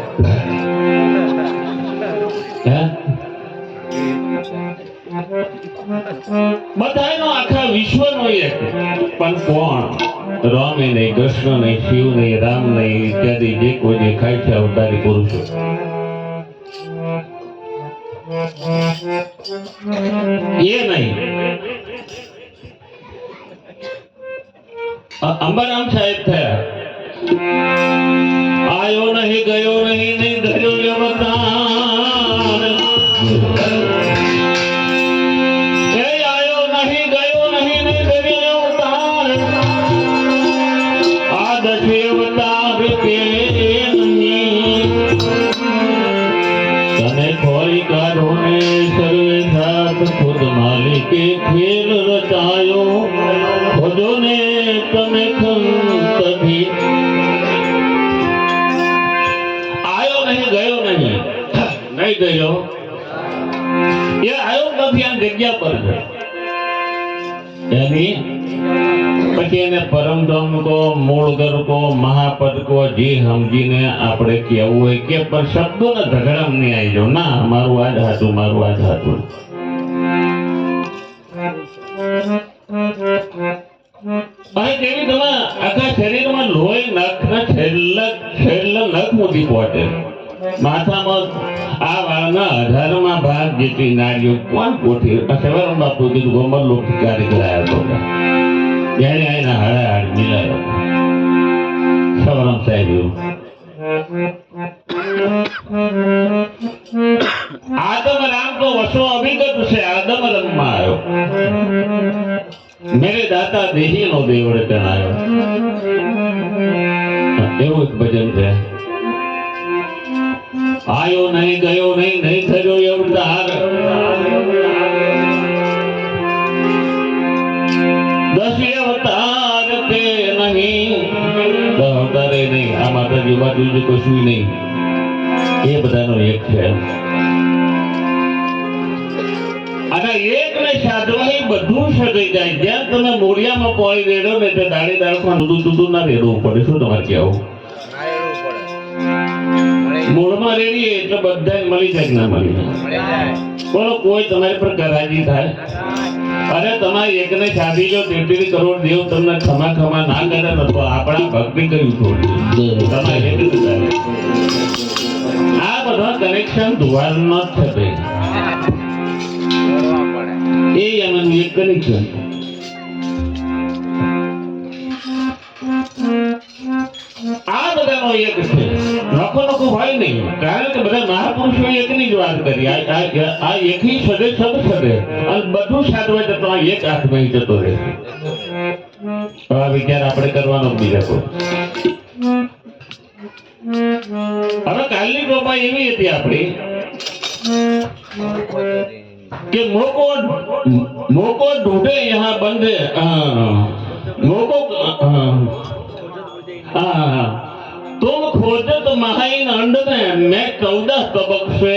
S1: બધાનો આખા વિશ્વનો એક, પણ કોણ? રામ નહીં, કૃષ્ણ નહીં, શિવ નહીં, રામ નહીં ઇત્યાદિ જે કોઈ દેખાય છે અવતારી પુરુષો. એ નહીં. અંબારામ સાહેબ થયા, આયો નહીં, ગયો નહીં, નહીં ધર્યો અવતાર. ખુદ માલિકે ખેલ રચાયો, ખોજો ને તમે કભી. આયો નહીં, ગયો નહીં, નહીં ગયો. એ આયો નથી આ જગ્યા પર છે એની. પછી એને પરમધામ કો, મૂળ ઘર કો, મહાપદ કો જે સમજીને આપણે કેવું હોય કે, પણ શબ્દોના ઝઘડા નહીં આવી જાવ. ના, મારું આ જ હતું, મારું આ જ હતું. અને કેવી તમે આખા શરીરમાં લોહી નખ છેલ્લા નખ મોટી પહોંચે. માથામાં આ વાળના 1000માં ભાગ જેટલી નાળીઓ કોણ કોઠી. સવારમાં બાપુ કીધું ગોમર લોક કાર્ય કરાયા હતો, ત્યારે એના હાડ મિલાયો. સવરમ સાહેબ આદમ રામ તો વર્ષો અભિગત છે. આદમ રમમાં આવ્યો, મેરે દાતા દેહી નો દેવળ કણાયો. એવું એક ભજન છે. આયો નહીં, ગયો નહીં, નહીં થયો અવતાર. 10 અવતાર તે નહીં, 10 અવતારે નહીં. આ માતાજી બાજુ કશું નહીં, એ બધાનો એક છે. અને એક ને સાધવા એ બધું સગાઈ જાય. જ્યાં તમે મોરિયામાં પોળી રેડો ને તે દાડે દાડમાં દૂધું ના રેડવું પડે. શું તમારે કહેવું? મૂળમાં રેડીએ એટલે બધા મળી જાય કે ના મળી જાય? બોલો, કોઈ તમારી પર કરાજી થાય? અરે તમારે એકને સાધી લો 33 કરોડ દેવ તમને ખમા ના કરે ને તો આપણા ભક્તિ કર્યું છોડી તમારે એક જ થાય. આ બધા કનેક્શન ધુવાર ન છે ભાઈ. એ એનું એક કનેક્શન. આ બધાનો એક છે. નખો ભાઈ નહીં. કારણ કે બધા મહાપુરુષો એકની જ વાત કરી. આ એકી સદે સબ સદે અને બધું સાધવા જતો આ એક હાથમાં જતો રહે. આ વિચાર આપણે કરવાનો બીજા કોઈ. હવે કાલની કૃપા એવી હતી આપણી કે મોકો ઢૂંઢે યહાં બંધે મોકો तुम खोजत महाइन अंड में मैं 14 तबक से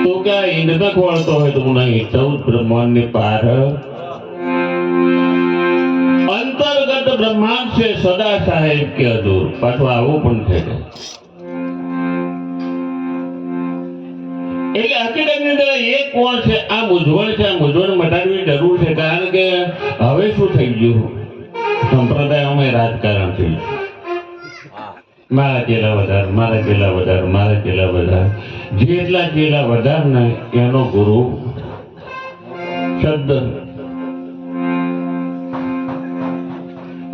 S1: तो क्या इंड में खोलतो है तुम नहीं 14 ब्रह्मांड ने पार अंतर्गत ब्रह्मांड से सदा साहेब के अधूर पाछो आवो पण છે. એટલે હકીકતની અંદર એક કોણ છે આ મૂંઝવણ છે. આ મૂંઝવણ મટાડવી જરૂર છે. કારણ કે હવે શું થઈ ગયું સંપ્રદાયોમાં રાજકારણ થઈ ગયું. મારા ચેલા વધાર, મારા ચેલા વધાર, મારા ચેલા વધાર. જેટલા ચેલા વધાર ને એનો ગુરુ શબ્દ.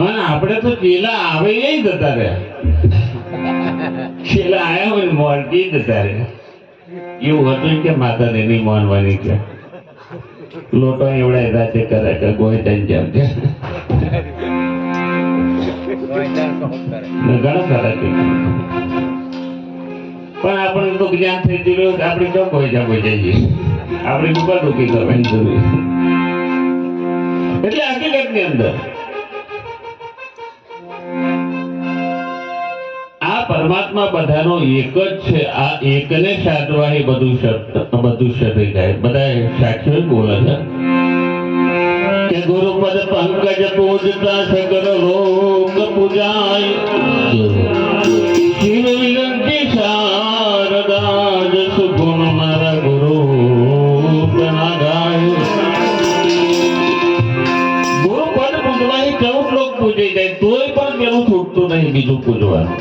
S1: અને આપણે તો ચેલા આવે એ જતા રહ્યા. ચેલા આયા હોય મોરકી જતા રહ્યા. એવું હતું કે માતા એની માનવાની છે. લોટો એવડા રાતે કરે કે ગોય તઈ જેમ છે. ઘણા સારા છે. પણ આપણે તો જ્ઞાન થઈ ગયું આપણે ક્યાં કોઈ જઈએ. આપણે દુકાન ડૂકી કરવાની જરૂર. એટલે હકીકતની અંદર આ પરમાત્મા બધાનો એક જ છે. આ એકને સાધવા એ બધું શબ્દ જાય. બધા સાક્ષી બોલે છે કે ગુરુપદ પંકજ પૂજતા સગર લોક પૂજાય શિવ વિરંતી શારદા જસ ગુણ મારા ગુરુ પ્રના ગાય. ગુરુપદ પૂજવાય 14 લોક પૂજાઈ જાય તોય પણ પેલું છૂટતું નહીં બીજું પૂજવાનું.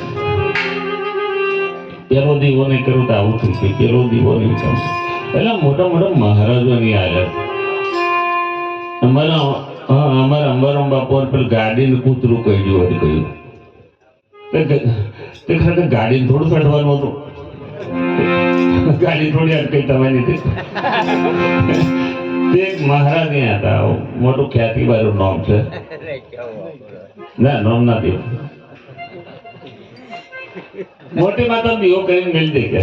S1: પેલો દીવો નહીં કરું તો આવું થઈ ગયું. પેલો દીવો નહીં કરું એટલે મોટા મોટા મહારાજોની હાલત. અમારા અંબારામ બાપુ પેલું ગાડીનું કૂતરું કહ્યું હતું. તે ખરેખર ગાડીને થોડું કાઢવાનું હતું. ગાડી થોડી અટકાઈ તમારી તે એક મહારાજ હતા. મોટું ખ્યાતિવાળું નામ છે. ના નામ નથી. મોટી માતા દીવો કરીને મેળ દે કે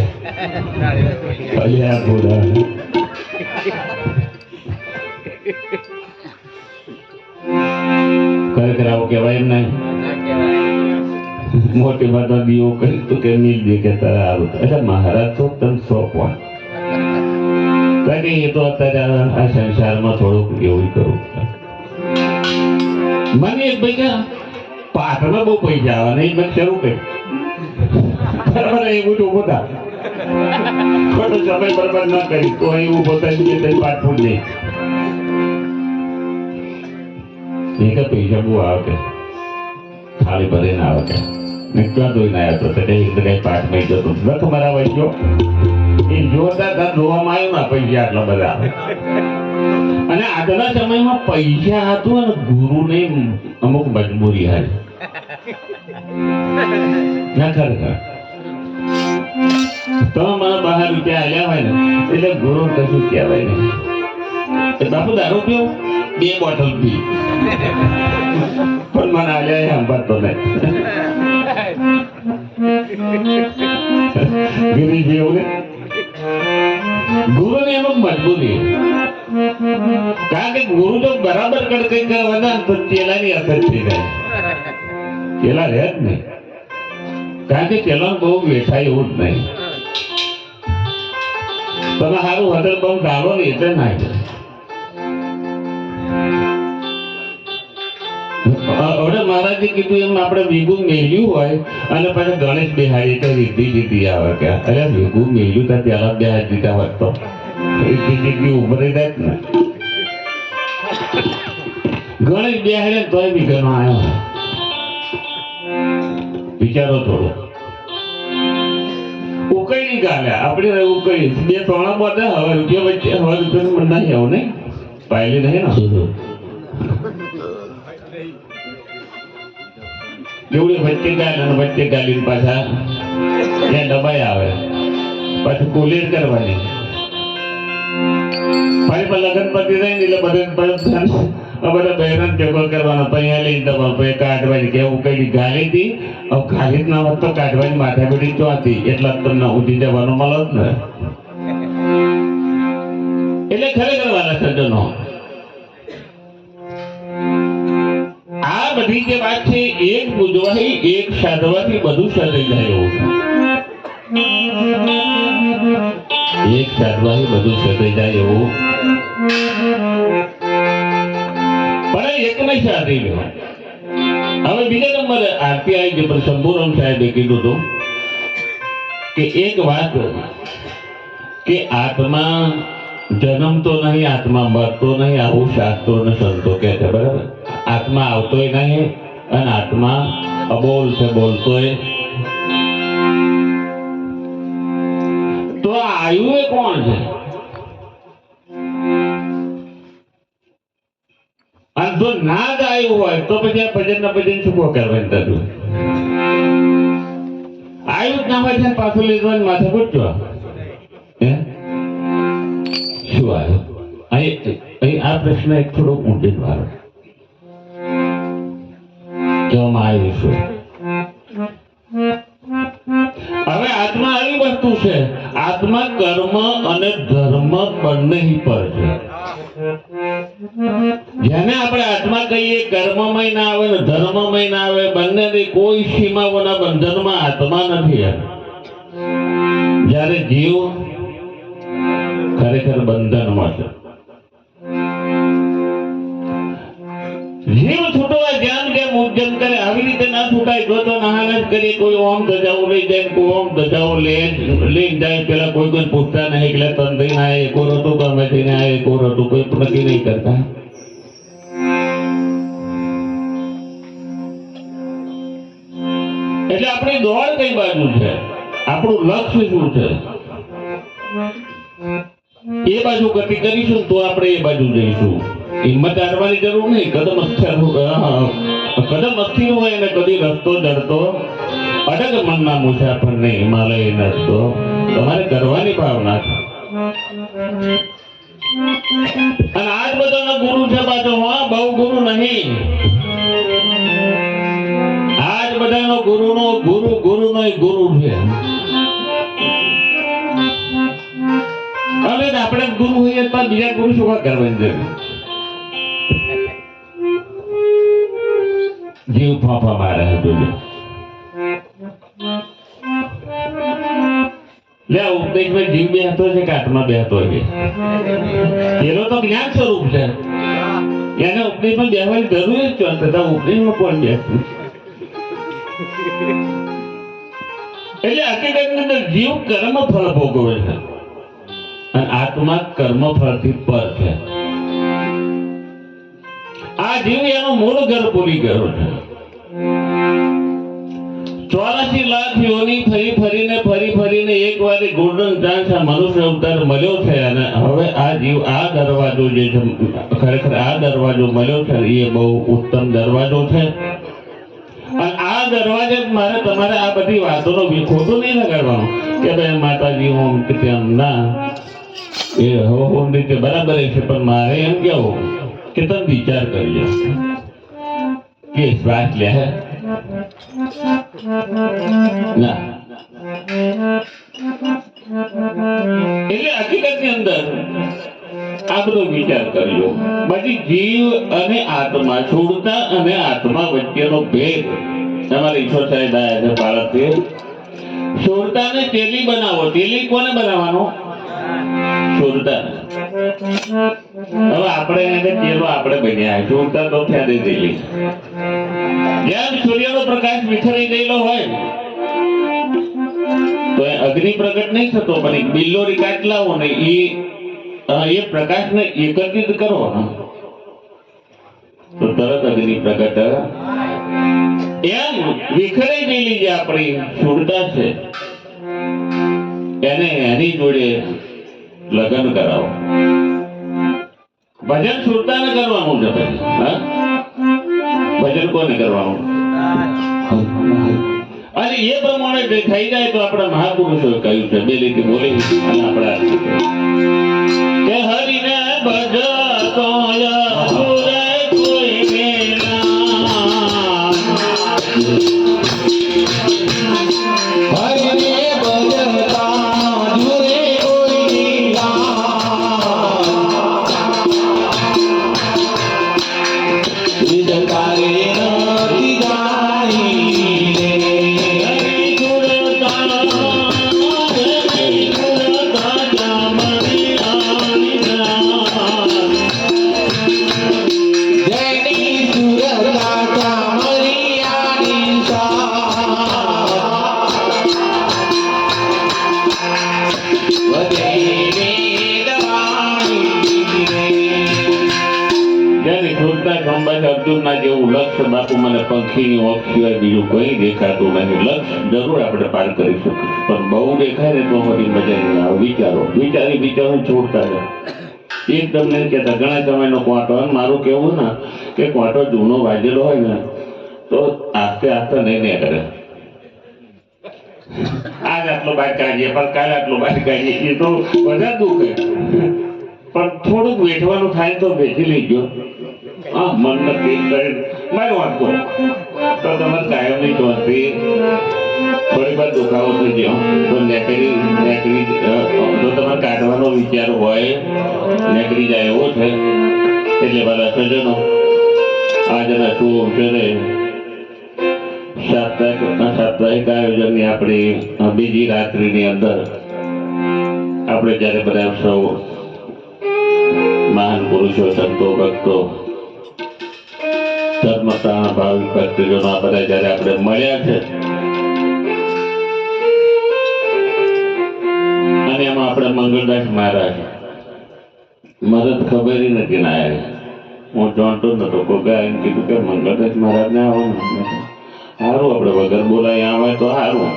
S1: ખરેખર આવું કહેવાય એમ નહીં. મોટી માતા દીવો કરી તું કે મિલ દે કે તારા આવું. એટલે મહારાજ તો તમે સોંપવા કઈ એ તો અત્યારે આ સંસારમાં થોડુંક એવું કરું. મને એક ભાઈ કે પાઠમાં બહુ પૈસા આવે ને એ મેં શરૂ કર્યું. બરાબર એવું તો ઉભો થા ખોટો સમય બરાબર ના કરી તો એવું ઉભો થાય કે પાઠવું નહીં. એક પૈસા બહુ આવે કે ખાલી ભરીને આવે કે નીકળા ધોઈને આવ્યો તો કઈ પાઠમાં જતો લખ મારા વચ્ચો એ જોરદાર જોવામાં આવ્યું ના પૈસા આટલા બધા. અને આજના સમયમાં પૈસા હતું અને ગુરુને અમુક મજબૂરી હતી ના. ખરેખર તમે મને બહાર રૂપિયા આવ્યા હોય ને એટલે ગુરુ કશું કહેવાય નહીં. બાપુ દારૂ પીવો 2 બોટલ પી પણ મને આવ્યા એ સંભાળતો નહીં. ગરીબ એવું ને ગુરુ ને એમાં મજબૂરી. કારણ કે ગુરુ તો બરાબર કડકઈ કરવાના તો ચેલાની અસર થઈ જાય. ચેલા રહે જ નહીં. કારણ કે ચેલા બહુ વેઠાય એવું જ નહીં. તમે સારું હોટેલ બહુ ડાલો ને એટલે ના હવે મહારાજે કીધું એમ આપણે ભેગું મેલ્યું હોય અને પછી ગણેશ બિહારી તો રીધી રીધી આવે કે અરે ભેગું મેલ્યું તો પેલા બે દીધા હોત તો રીધી ઉભરી જાય ને ગણેશ બિહારી તોય બી ઘણો આવ્યો વિચારો થોડો ઉકળી ગાલ્યા આપણે ઉકળી બે ત્રણ બધા હવે રૂપિયા વચ્ચે હવે રૂપિયાનું મન નહીં આવું નહીં પાયલી નહીં ને એવડી વચ્ચે ગાલ અને વચ્ચે ગાલીને પાછા ત્યાં દબાઈ આવે પાછું કોલેર કરવાની ફરી લગ્ન પતિ જાય ને એટલે બધા બહેરાન ભેગો કરવાનો અહીંયા લઈને દબાવ પછી કાઢવાની કે ઉકળી ગાલી હતી ખાલી જ ના હોત તો કાઢવાની માથાકૂટી તો હતી એટલા તમને ઉઠી જવાનો મળો જ ને એટલે ખરેખર વાલા સજ્જનો આ બધી જે વાત છે એક બુજવાહી એક સાધવાથી બધું સજાઈ જાય એવું એક સાધવાથી બધું સજાઈ જાય એવું પણ એક નહીં સાધી લ્યો હવે બીજા નંબરે આરપીઆઈ જે શંભુરામ સાહેબે કીધું હતું કે એક વાત કે આત્મા જન્મતો નહીં આત્મા મરતો નહીં આવું શાસ્ત્રો ને સંતો કે છે બરાબર આત્મા આવતોય નહીં અને આત્મા અબોલ છે બોલતોય તો આયુ એ કોણ છે અને જો ના જ આવ્યું હોય તો પછી આ ભજન ના ભજન શું કરવાની થતું આવ્યું જ ના હોય છે પાછું લીધવાની માથે પૂછજો શું આવ્યું અહીં આ પ્રશ્ન એક થોડો ઊંડે મારો કહેવામાં આવ્યું છે હવે આત્મા આવી વસ્તુ છે આત્મા કર્મ અને ધર્મ બંને પર છે જેને આપણે આત્મા કહીએ કર્મમય ના આવે ને ધર્મમય ના આવે બંને કોઈ સીમાઓના બંધનમાં આત્મા નથી જ્યારે જીવ ખરેખર બંધનમાં છે જીવ છૂટવા ધ્યાન કે મુજન કરે આવી રીતે ના છૂટાય જો તો નહાને જ કરીએ કોઈ ઓમ ધજાઓ લઈ જાય કોઈ ઓમ ધજાઓ લઈ જાય પેલા કોઈ પૂછતા નહીં એટલે તન થઈને આવે એકો હતું ગમે થઈને આવે એકો હતું કોઈ નક્કી નહીં કરતા એટલે આપણી દોડ કઈ બાજુ છે આપણું લક્ષ્ય શું છે એ બાજુ ગતિ કરીશું તો આપણે એ બાજુ જઈશું હિંમત હારવાની જરૂર નહીં કદમ અસ્થિર હોય અને કદી રસ્તો ડરતો અડગ મનના મુસાફર ને હિમાલય નડતો તમારે કરવાની ભાવના છે અને આજ બધાનો ગુરુ છે પાછો હા બહુ ગુરુ નહીં આજ બધાનો ગુરુનો ગુરુ ગુરુ છે હવે આપણે ગુરુ હોઈએ તો બીજા ગુરુ શું કરવાની જરૂર જીવ ફાંફા મારે જોજો લે ઉપદેશમાં જીવ બેહતો છે કે આત્મા બેહતો છે એનો તો જ્ઞાન સ્વરૂપ છે એને ઉપદેશમાં બેહવાની જરૂર જ છે તથા ઉપદેશમાં કોણ બેસતું એટલે હકીકતની અંદર જીવ કર્મ ફળ ભોગવે છે અને આત્મા કર્મ ફળથી પર છે આ જીવ એનો મૂળ ઘર પૂરી ગયો છે 84 લાખ યોની ફરીને એક વાર ગોલ્ડન ચાન્સ આ મનુષ્ય અવતાર મળ્યો છે અને હવે આ જીવ આ દરવાજો જે છે ખરેખર આ દરવાજો મળ્યો છે એ બહુ ઉત્તમ દરવાજો છે અને આ દરવાજે મારે તમારે આ બધી વાતોનો ખોટું નહીં લગાડવાનું કે ભાઈ માતાજી ઓમ કે તેમ ના એ હોમ રીતે બરાબર છે પણ મારે એમ કેવું કે તમે વિચાર કરજો કે શ્વાસ લે ના એટલે હકીકતની અંદર આ બધો વિચાર કરજો બાકી જીવ અને આત્મા છોડતા અને આત્મા વચ્ચેનો ભેદ તમારે ઈશ્વર સાહેબ આયા છે બાળકે છોડતાને તેલી બનાવો તેલી કોને બનાવવાનો સુરતા હવે આપણે એને ચેલો આપણે બન્યા સુરતા તો ફેરી ગયેલી જેમ સૂર્યનો પ્રકાશ વિખરાઈ ગયેલો હોય તો એ અગ્નિ પ્રગટ નહીં થતો પણ એક બિલ્લોરી કાટ લાવો ને એ પ્રકાશને એકત્રિત કરો તો તરત અગ્નિ પ્રગટ એમ વિખરાઈ ગયેલી જે આપણી સુરતા છે એને એની જોડે લગ્ન કરાવો. ભજન સુરતાને કરવાનું છે હા ભજન કોને કરવાનું અને એ પ્રમાણે થઈ જાય તો આપણા મહાપુરુષોએ કહ્યું છે બે લીટી બોલી અને આપણા કે હરિને ભજતો કોઈ મેલા હરિને ભજતા જુરે કોઈ વિદકારે નથી અર્જુનના જેવું લક્ષ્ય બાપુ મને પંખીની ઓખ સિવાય બીજું કઈ દેખાતું નહીં. લક્ષ્ય જરૂર આપણે પાર કરી શકીએ પણ બહુ દેખાય ને તો બધી મજા નહીં આવે. વિચારો છોડતા જાય એકદમ નહીં કહેતા. ઘણા સમયનો ક્વાંટો મારું કેવું ને કે ક્વાંટો જૂનો વાજેલો હોય ને તો આસ્તે આસ્તે નહીં કરે આજ આટલો બહાર કાઢીએ પણ કાલે આટલો બહાર કાઢીએ એ તો બધા દુઃખે પણ થોડુંક વેઠવાનું થાય તો વેચી લેજો. હા મન તેજ કરી મારી વાત કરો તો તમારે કાયમ નહીં ચોથી થોડી વાર દુખાવો થઈ ગયો તો નેકરી જો તમારે કાઢવાનો વિચાર હોય નેકરી જાય એવો છે એટલે બધા સજ્જનો આજના શું છે ને સાપ્તાહિક આયોજનની આપણી બીજી રાત્રિની અંદર આપણે જ્યારે બધા સૌ મહાન પુરુષો સંતો ભક્તો ધર્મપ્રાણ ભાવિક ભક્તજનો આ બધા જયારે આપણે મળ્યા છે અને એમાં આપણે મંગળદાસ મહારાજ મદદ ખબર નથી ના આવે. હું જાણતો નતો કોઈ એમ કીધું કે મંગળદાસ મહારાજ ને આવવાનું સારું આપણે વગર બોલાય આવે તો સારું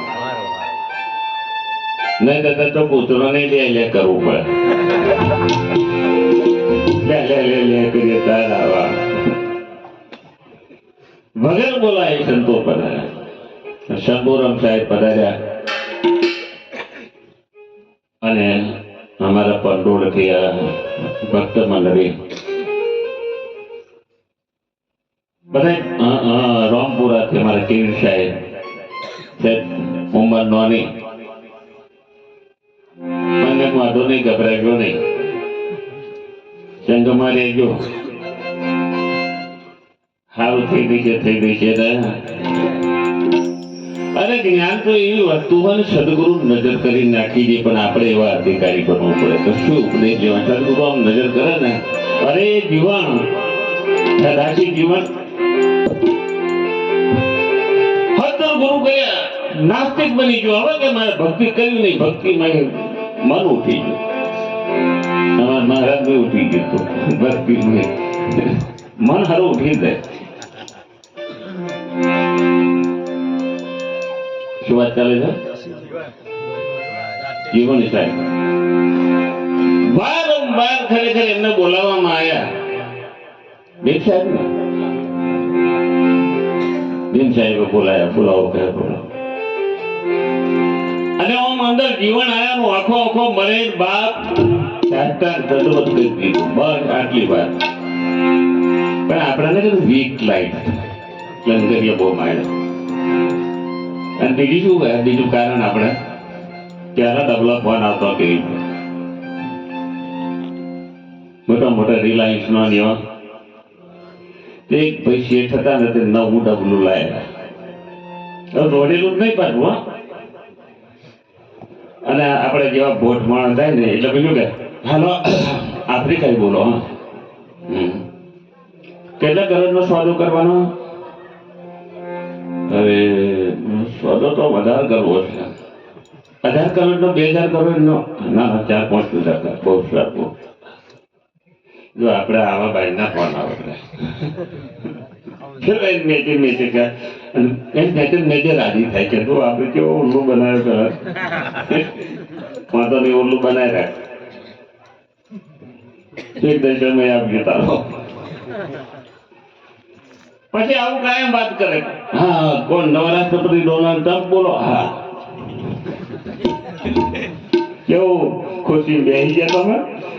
S1: નહીં થતા તો પુત્રો ને લે કરવું પડે લે કરીએ તાર આવા વગર બોલાય સંતો પધાર્યા શંભુરામ સાહેબ પધાર્યા અને અમારા પંડોળ થી ભક્ત મંડળી બધા રામપુરા થી અમારા કિરીટ સાહેબ ઉંમર નોની મને વાંધો નહીં ગભરાજો નહીં સંઘમાં રહેજો સારું થઈ ગઈ છે અરે જ્ઞાન તો એવી વસ્તુ હોય ને સદગુરુ નજર કરી નાખી દે પણ આપણે એવા અધિકારી બનવું પડે તો શું ઉપદેશ લેવા. સદગુરુ આમ નજર કરે ને અરે જીવન સદાશી જીવન હતર ગુરુ ગયા નાસ્તિક બની ગયો. હવે કે મારે ભક્તિ કર્યું નહીં ભક્તિમાં મન ઉઠી ગયું. અમારા મહારાજ બી ઉઠી ગયું ભક્તિ મન હારું ઉઠી જાય. શું વાત ચાલે છે જીવન સાહેબ વારંવાર ખરેખર એમને બોલાવવામાં આવ્યા બેન સાહેબ બોલાવો કહે બોલાવો અને આમ અંદર જીવન આયા નું આખો મરે બાપ તદવત કરી દીધું બસ આટલી વાત પણ આપણને કીધું વીક લાઈફ લંગરિયા બહુ માર્યા. અને બીજું કારણ આપણે ત્યારે ડબલા ફોન આવતો કે મોટા રિલાયન્સ નો નિયમ તે ભાઈ શેઠ હતા ને તે નવું ડબલું લાયા દોડેલું જ નહીં પાછું અને આપણે જેવા ભોટ માણસ થાય ને એટલે બીજું કે હાલો આફ્રિકાઈ બોલો. હા કેટલા કરોડનો સોદો કરવાનો? અરે સોદો તો વધારે કરવો છે. 1000 કરોડનો 2000 કરોડનો ના 4-5 બહુ સારું. જો આપણે આવા બાઈના ફોન આવે રાજી થાય કે તું આપણે કેવો ઉલ્લુ બનાવ્યો વાંધો નહીં ઉલ્લુ બનાવી રાખ એક દશમાં આપજો તારો. પછી આવું કાયમ વાત કરે. હા કોણ? નવા રાષ્ટ્રપતિ ડોનાલ્ડ ટ્રમ્પ બોલો. હા કેવું ખુશી બેસી ગયા તમે?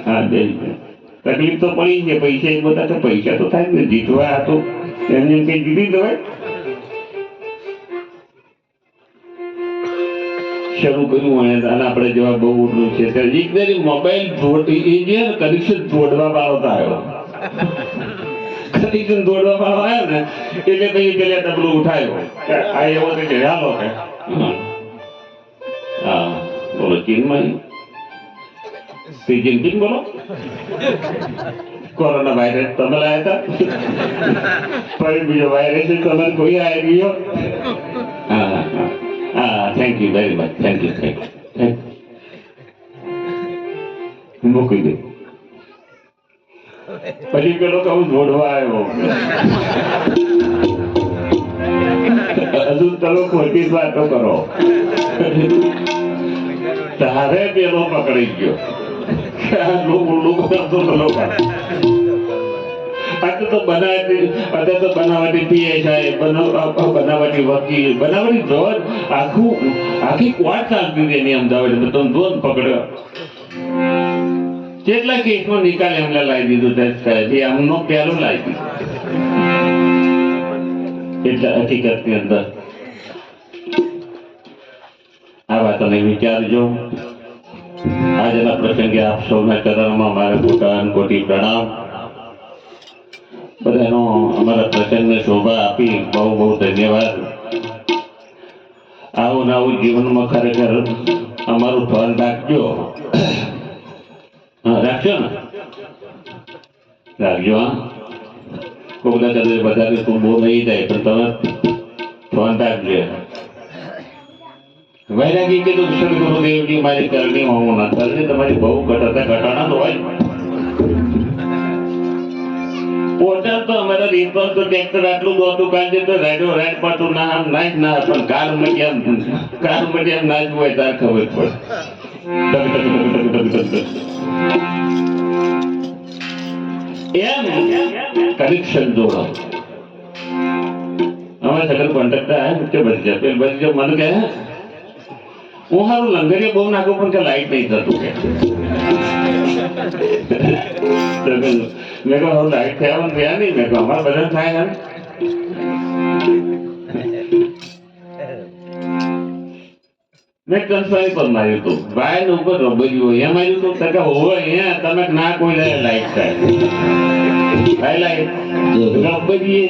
S1: હા બેસી ગયા. તકલીફ તો પડી છે. પૈસા એ બધા તો પૈસા તો થાય ને જીતવા. આ તો એમને કઈ જીતી દેવાય. શરૂ કર્યું અને આપણે જેવા બહુ ઉઠલું છે એક મોબાઈલ કનેક્શન જોડવા વાળો આવ્યો. કનેક્શન જોડવા વાળો આવ્યો ને એટલે પછી પેલા ડબલું ઉઠાયો. આ એવો તો કે હાલો કે હા બોલો ચીનમાં જિનપિંગ બોલો. કોરોના વાયરસ તમે લાયા હતા ફરી બીજો વાયરસ તમે કોઈ આવી ગયો. હા હા હા thank you very much. Thank you મૂકી દે. પછી પેલો કહું જોડવા આવ્યો. હજુ તમે ખોટી વાતો કરો. તારે પેલો પકડી ગયો. બનાવટી પીએસઆઈ, બનાવટી વકીલ, બનાવટી જોર આખી ક્વાટ ચાલતી હતી એની અમદાવાદ. તમે જોર પકડ્યો. કેટલા કેસનો નિકાલ એમને લાવી દીધું. આમનો પહેલો લાવી દીધું. એટલે હકીકતની અંદર આ વાતને વિચારજો. આજના પ્રસંગે આપ સૌના ચરણમાં મારા કોટી પ્રણામ. બધાનો અમારા પ્રસંગને શોભા આપી બહુ બહુ ધન્યવાદ. આવું આવું જીવનમાં ખરેખર અમારું ધ્યાન રાખજો. રાખજો ને રાખજો. હા કોઈ બધા કદાચ વધારે તું બહુ નહીં થાય પણ તમે ધ્યાન રાખજો. વૈરાગી કીધું સદગુરુદેવજી મારી કરણી હું ના કરણી તમારી બહુ ઘટાડા તો હોય. પોતા તો અમારા રીતમાં તો ટ્રેક્ટર આટલું દોડતું કાઢે તો રાડો રાડ પાટું ના આમ નાચ ના પણ કાર મટીયામ નાચવું હોય તાર ખબર પડે. એમ કનેક્શન જોડો. અમે સગર કોન્ટ્રાક્ટર આવ્યા કે બધી જાય પેલ બધી મને કહે હું સારું લંગરીએ બહુ નાખું પણ કે લાઈટ નહીં થતું કે મેં કહું લાઈટ થયા રહ્યા નહીં. મેં કહું અમારા બધા થાય ને મેં કંસાઈ પર માર્યું હતું. વાયર ઉપર રબર્યું હોય એમ માર્યું હતું કે હોય અહીંયા તમે ના કોઈ લાઈટ થાય લાઈટ રબરીએ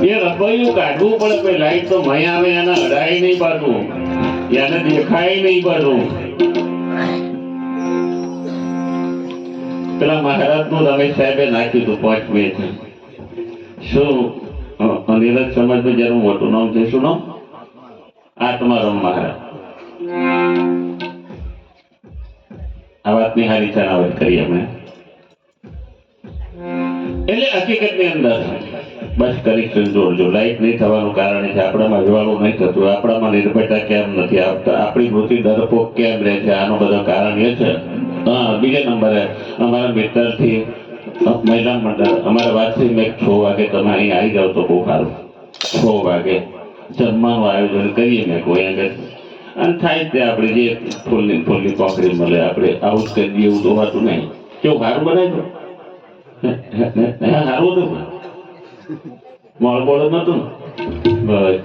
S1: એ રબૈયું કાઢવું પડે. પછી લાઈટ તો મય આવે એને અડાય નહીં પાડવું એને દેખાય નહીં પાડવું. પેલા મહારાજ નું રમેશ સાહેબે નાખ્યું હતું 5 મિનિટ. શું નીરજ સમાજમાં જેનું મોટું નામ છે શું નામ? આત્મારામ મહારાજ. આ વાતની હારી જણાવટ કરી અમે. એટલે હકીકતની અંદર બસ કનેક્શન જોડજો. લાઈટ નહીં થવાનું કારણ છે આપણામાં અજવાળું નહીં થતું. આપણામાં નિર્ભયતા કેમ નથી આવતા? આપણી વૃત્તિ ડરપોક કેમ રહે છે? આનું બધું કારણ એ છે. હા બીજા નંબરે અમારા મિત્રથી મહિલા મંડળ અમારા વાતથી મેં 6 વાગે તમે અહીં આવી જાવ તો બહુ સારું. 6 વાગે જમવાનું આયોજન કરીએ મેં કોઈ આગળ અને થાય તે આપણે જે ફૂલની કોકરી મળે આપણે આવું જ કરી દઈએ. એવું તો હોતું નહીં. કેવું સારું બનાવ્યું? સારું હતું. મોળ બોળ નતું ને બસ.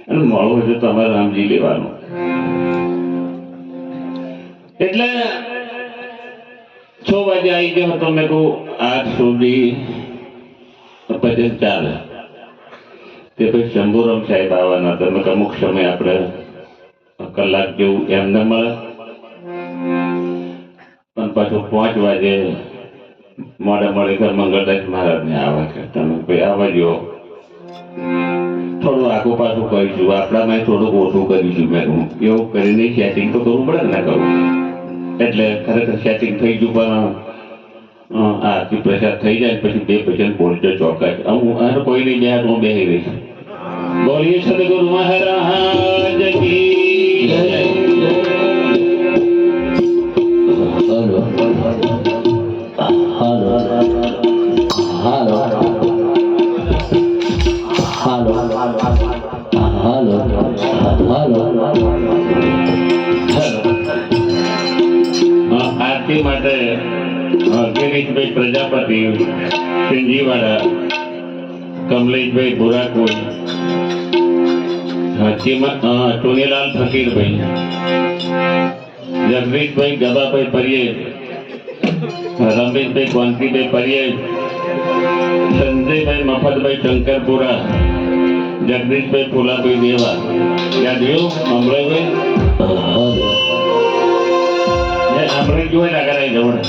S1: અને મોડું હજુ તમારે સમજી લેવાનું. એટલે 6 વાગે આવી ગયો હતો. મેં કહું 8 સુધી પછી ચાલે. તે પછી શંભુરામ સાહેબ આવવાના હતા. મેં અમુક સમય આપણે કલાક જેવું એમને મળે પણ પાછું 5 વાગે મોડે મંગળદાસ મહારાજને આવે છે તમે ભાઈ આવજો થોડું આગું પાછું કરીશું આપણામાં થોડુંક ઓછું કરીશું મેં એવું કરીને સેટિંગ તો કરવું પડે ને કરવું એટલે ખરેખર સેટિંગ થઈ ગયું પણ આરતી પ્રસાદ થઈ જાય પછી 2 ભજન બોલજો ચોક્કસ હું કોઈ નહીં બે હું બેસી રહીશ બોલીએ સદગુરુ મહારાજ કી જય
S2: હાલો હાલો હાલો હાલો હાલો
S1: આરતી માટે ગિરીશભાઈ પ્રજાપતિ સિંજીવાડા કમલેશભાઈ ભુરાકોટ ચોનીલાલ ફકીરભાઈ જગદીશભાઈ ગબાભાઈ પરિયે રમેશભાઈ કોંતીભાઈ પરિયે સંજયભાઈ મફતભાઈ શંકરપુરા જગદીશભાઈ ફુલાભાઈ દેવા યાદ રહ્યું અમરાઈભાઈ અમરાઈ જોઈ ના કરાય જવણ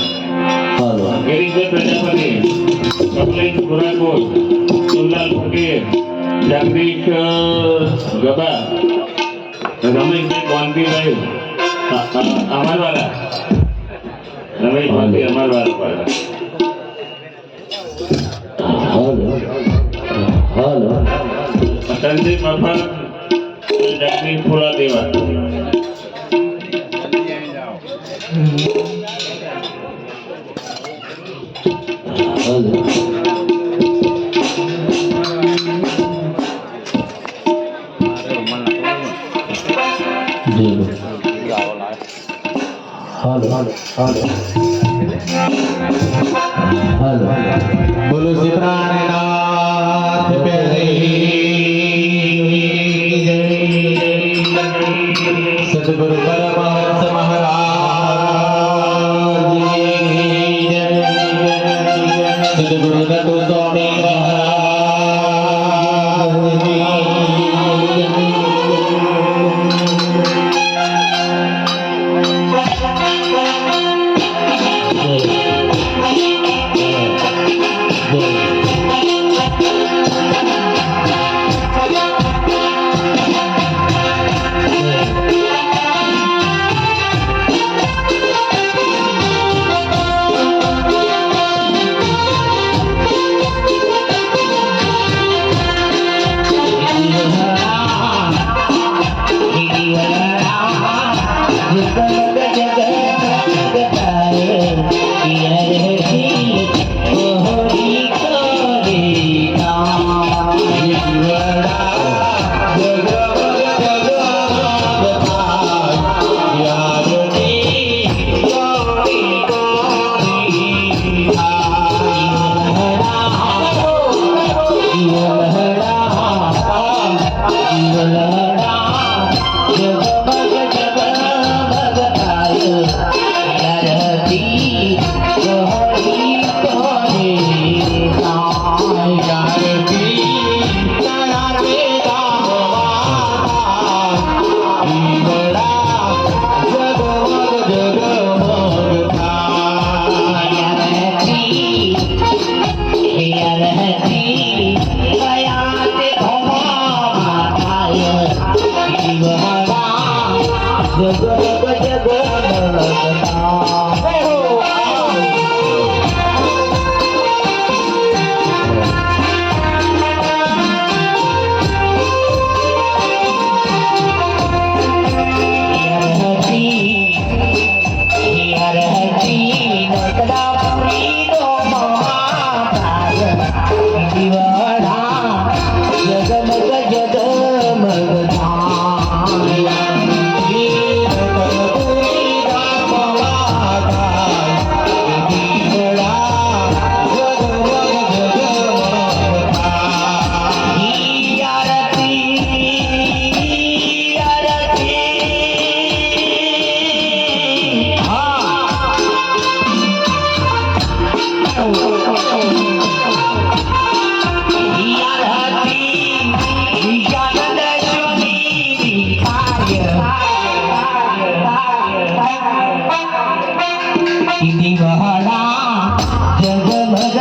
S1: ગિરીશભાઈ પ્રજાપતિ કમલેશ ભુરાકોટ ચોનીલાલ ફકીર જગદીશ ગબા રમેશભાઈ કોંતીભાઈ અમારવાલા રમેશ કોંતી અમારવાલા સંજય મફત જગદીશ ફુલા દેવા
S2: બોલો શ્રી પ્રાણનાથ સદગુરુ પરમહંસ મહારાજ સદગુરુ નટુ સ્વામી મહારાજ
S3: किती वहडा जगमग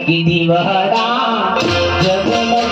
S3: किती वहडा जगमग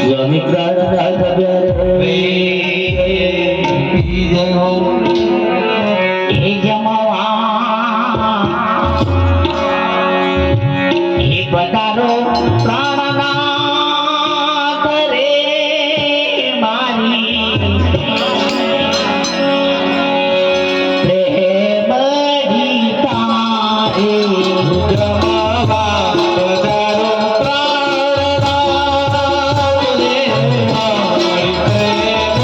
S3: સ્વામી પ્રાર્થના ખબર એ જમવા એ પધારો પ્રાણનાથ રે મારી પ્રેમ ગીતા રે
S2: જમવા પધારો પ્રાણનાથ રે મારી પ્રેમ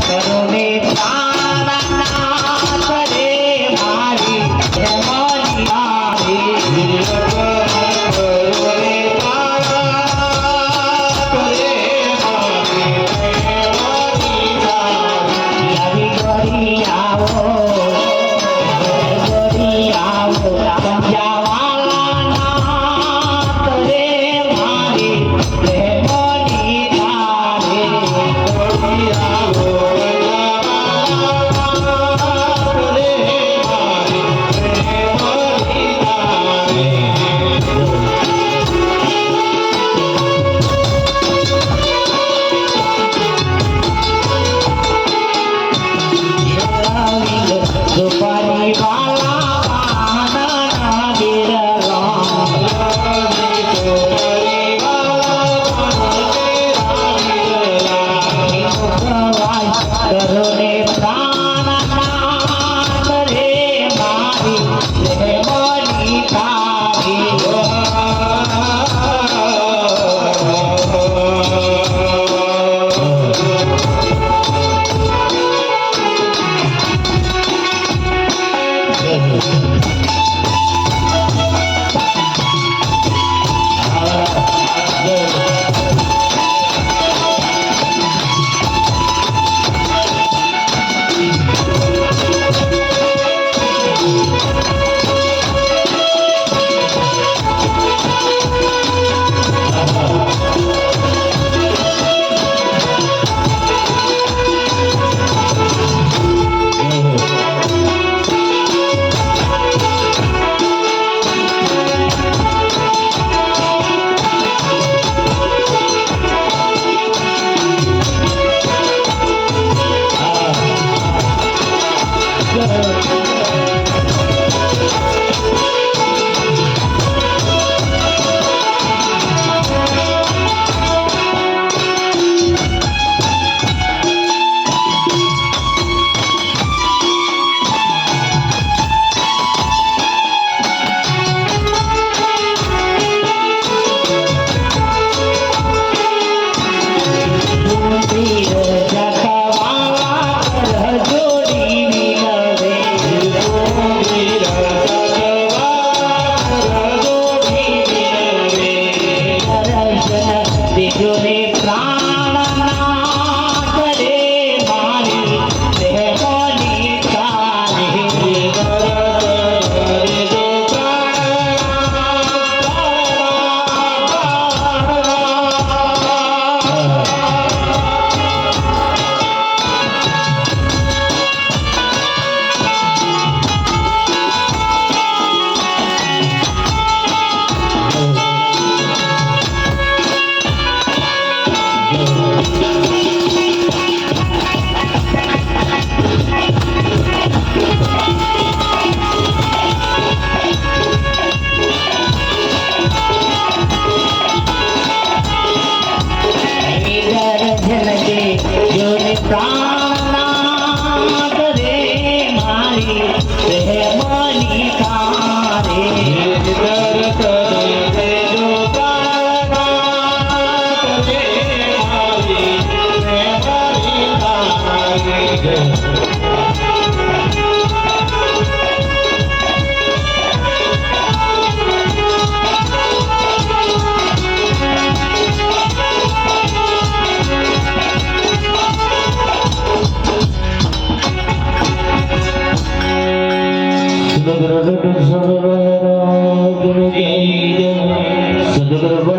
S3: કરુણે પ્રાણનાથ રે મારી પ્રેમની આવી. નવી ગોરી આવો, ગોરી આવો, સમજાવાના રે મારી પ્રેમની તારે. સુપારી વાલા પાનના કરુણે પ્રાણનાથ રે મારી પ્રેમની પ્રાણનાથ રે મારી પ્રેમની
S2: સદગુરુ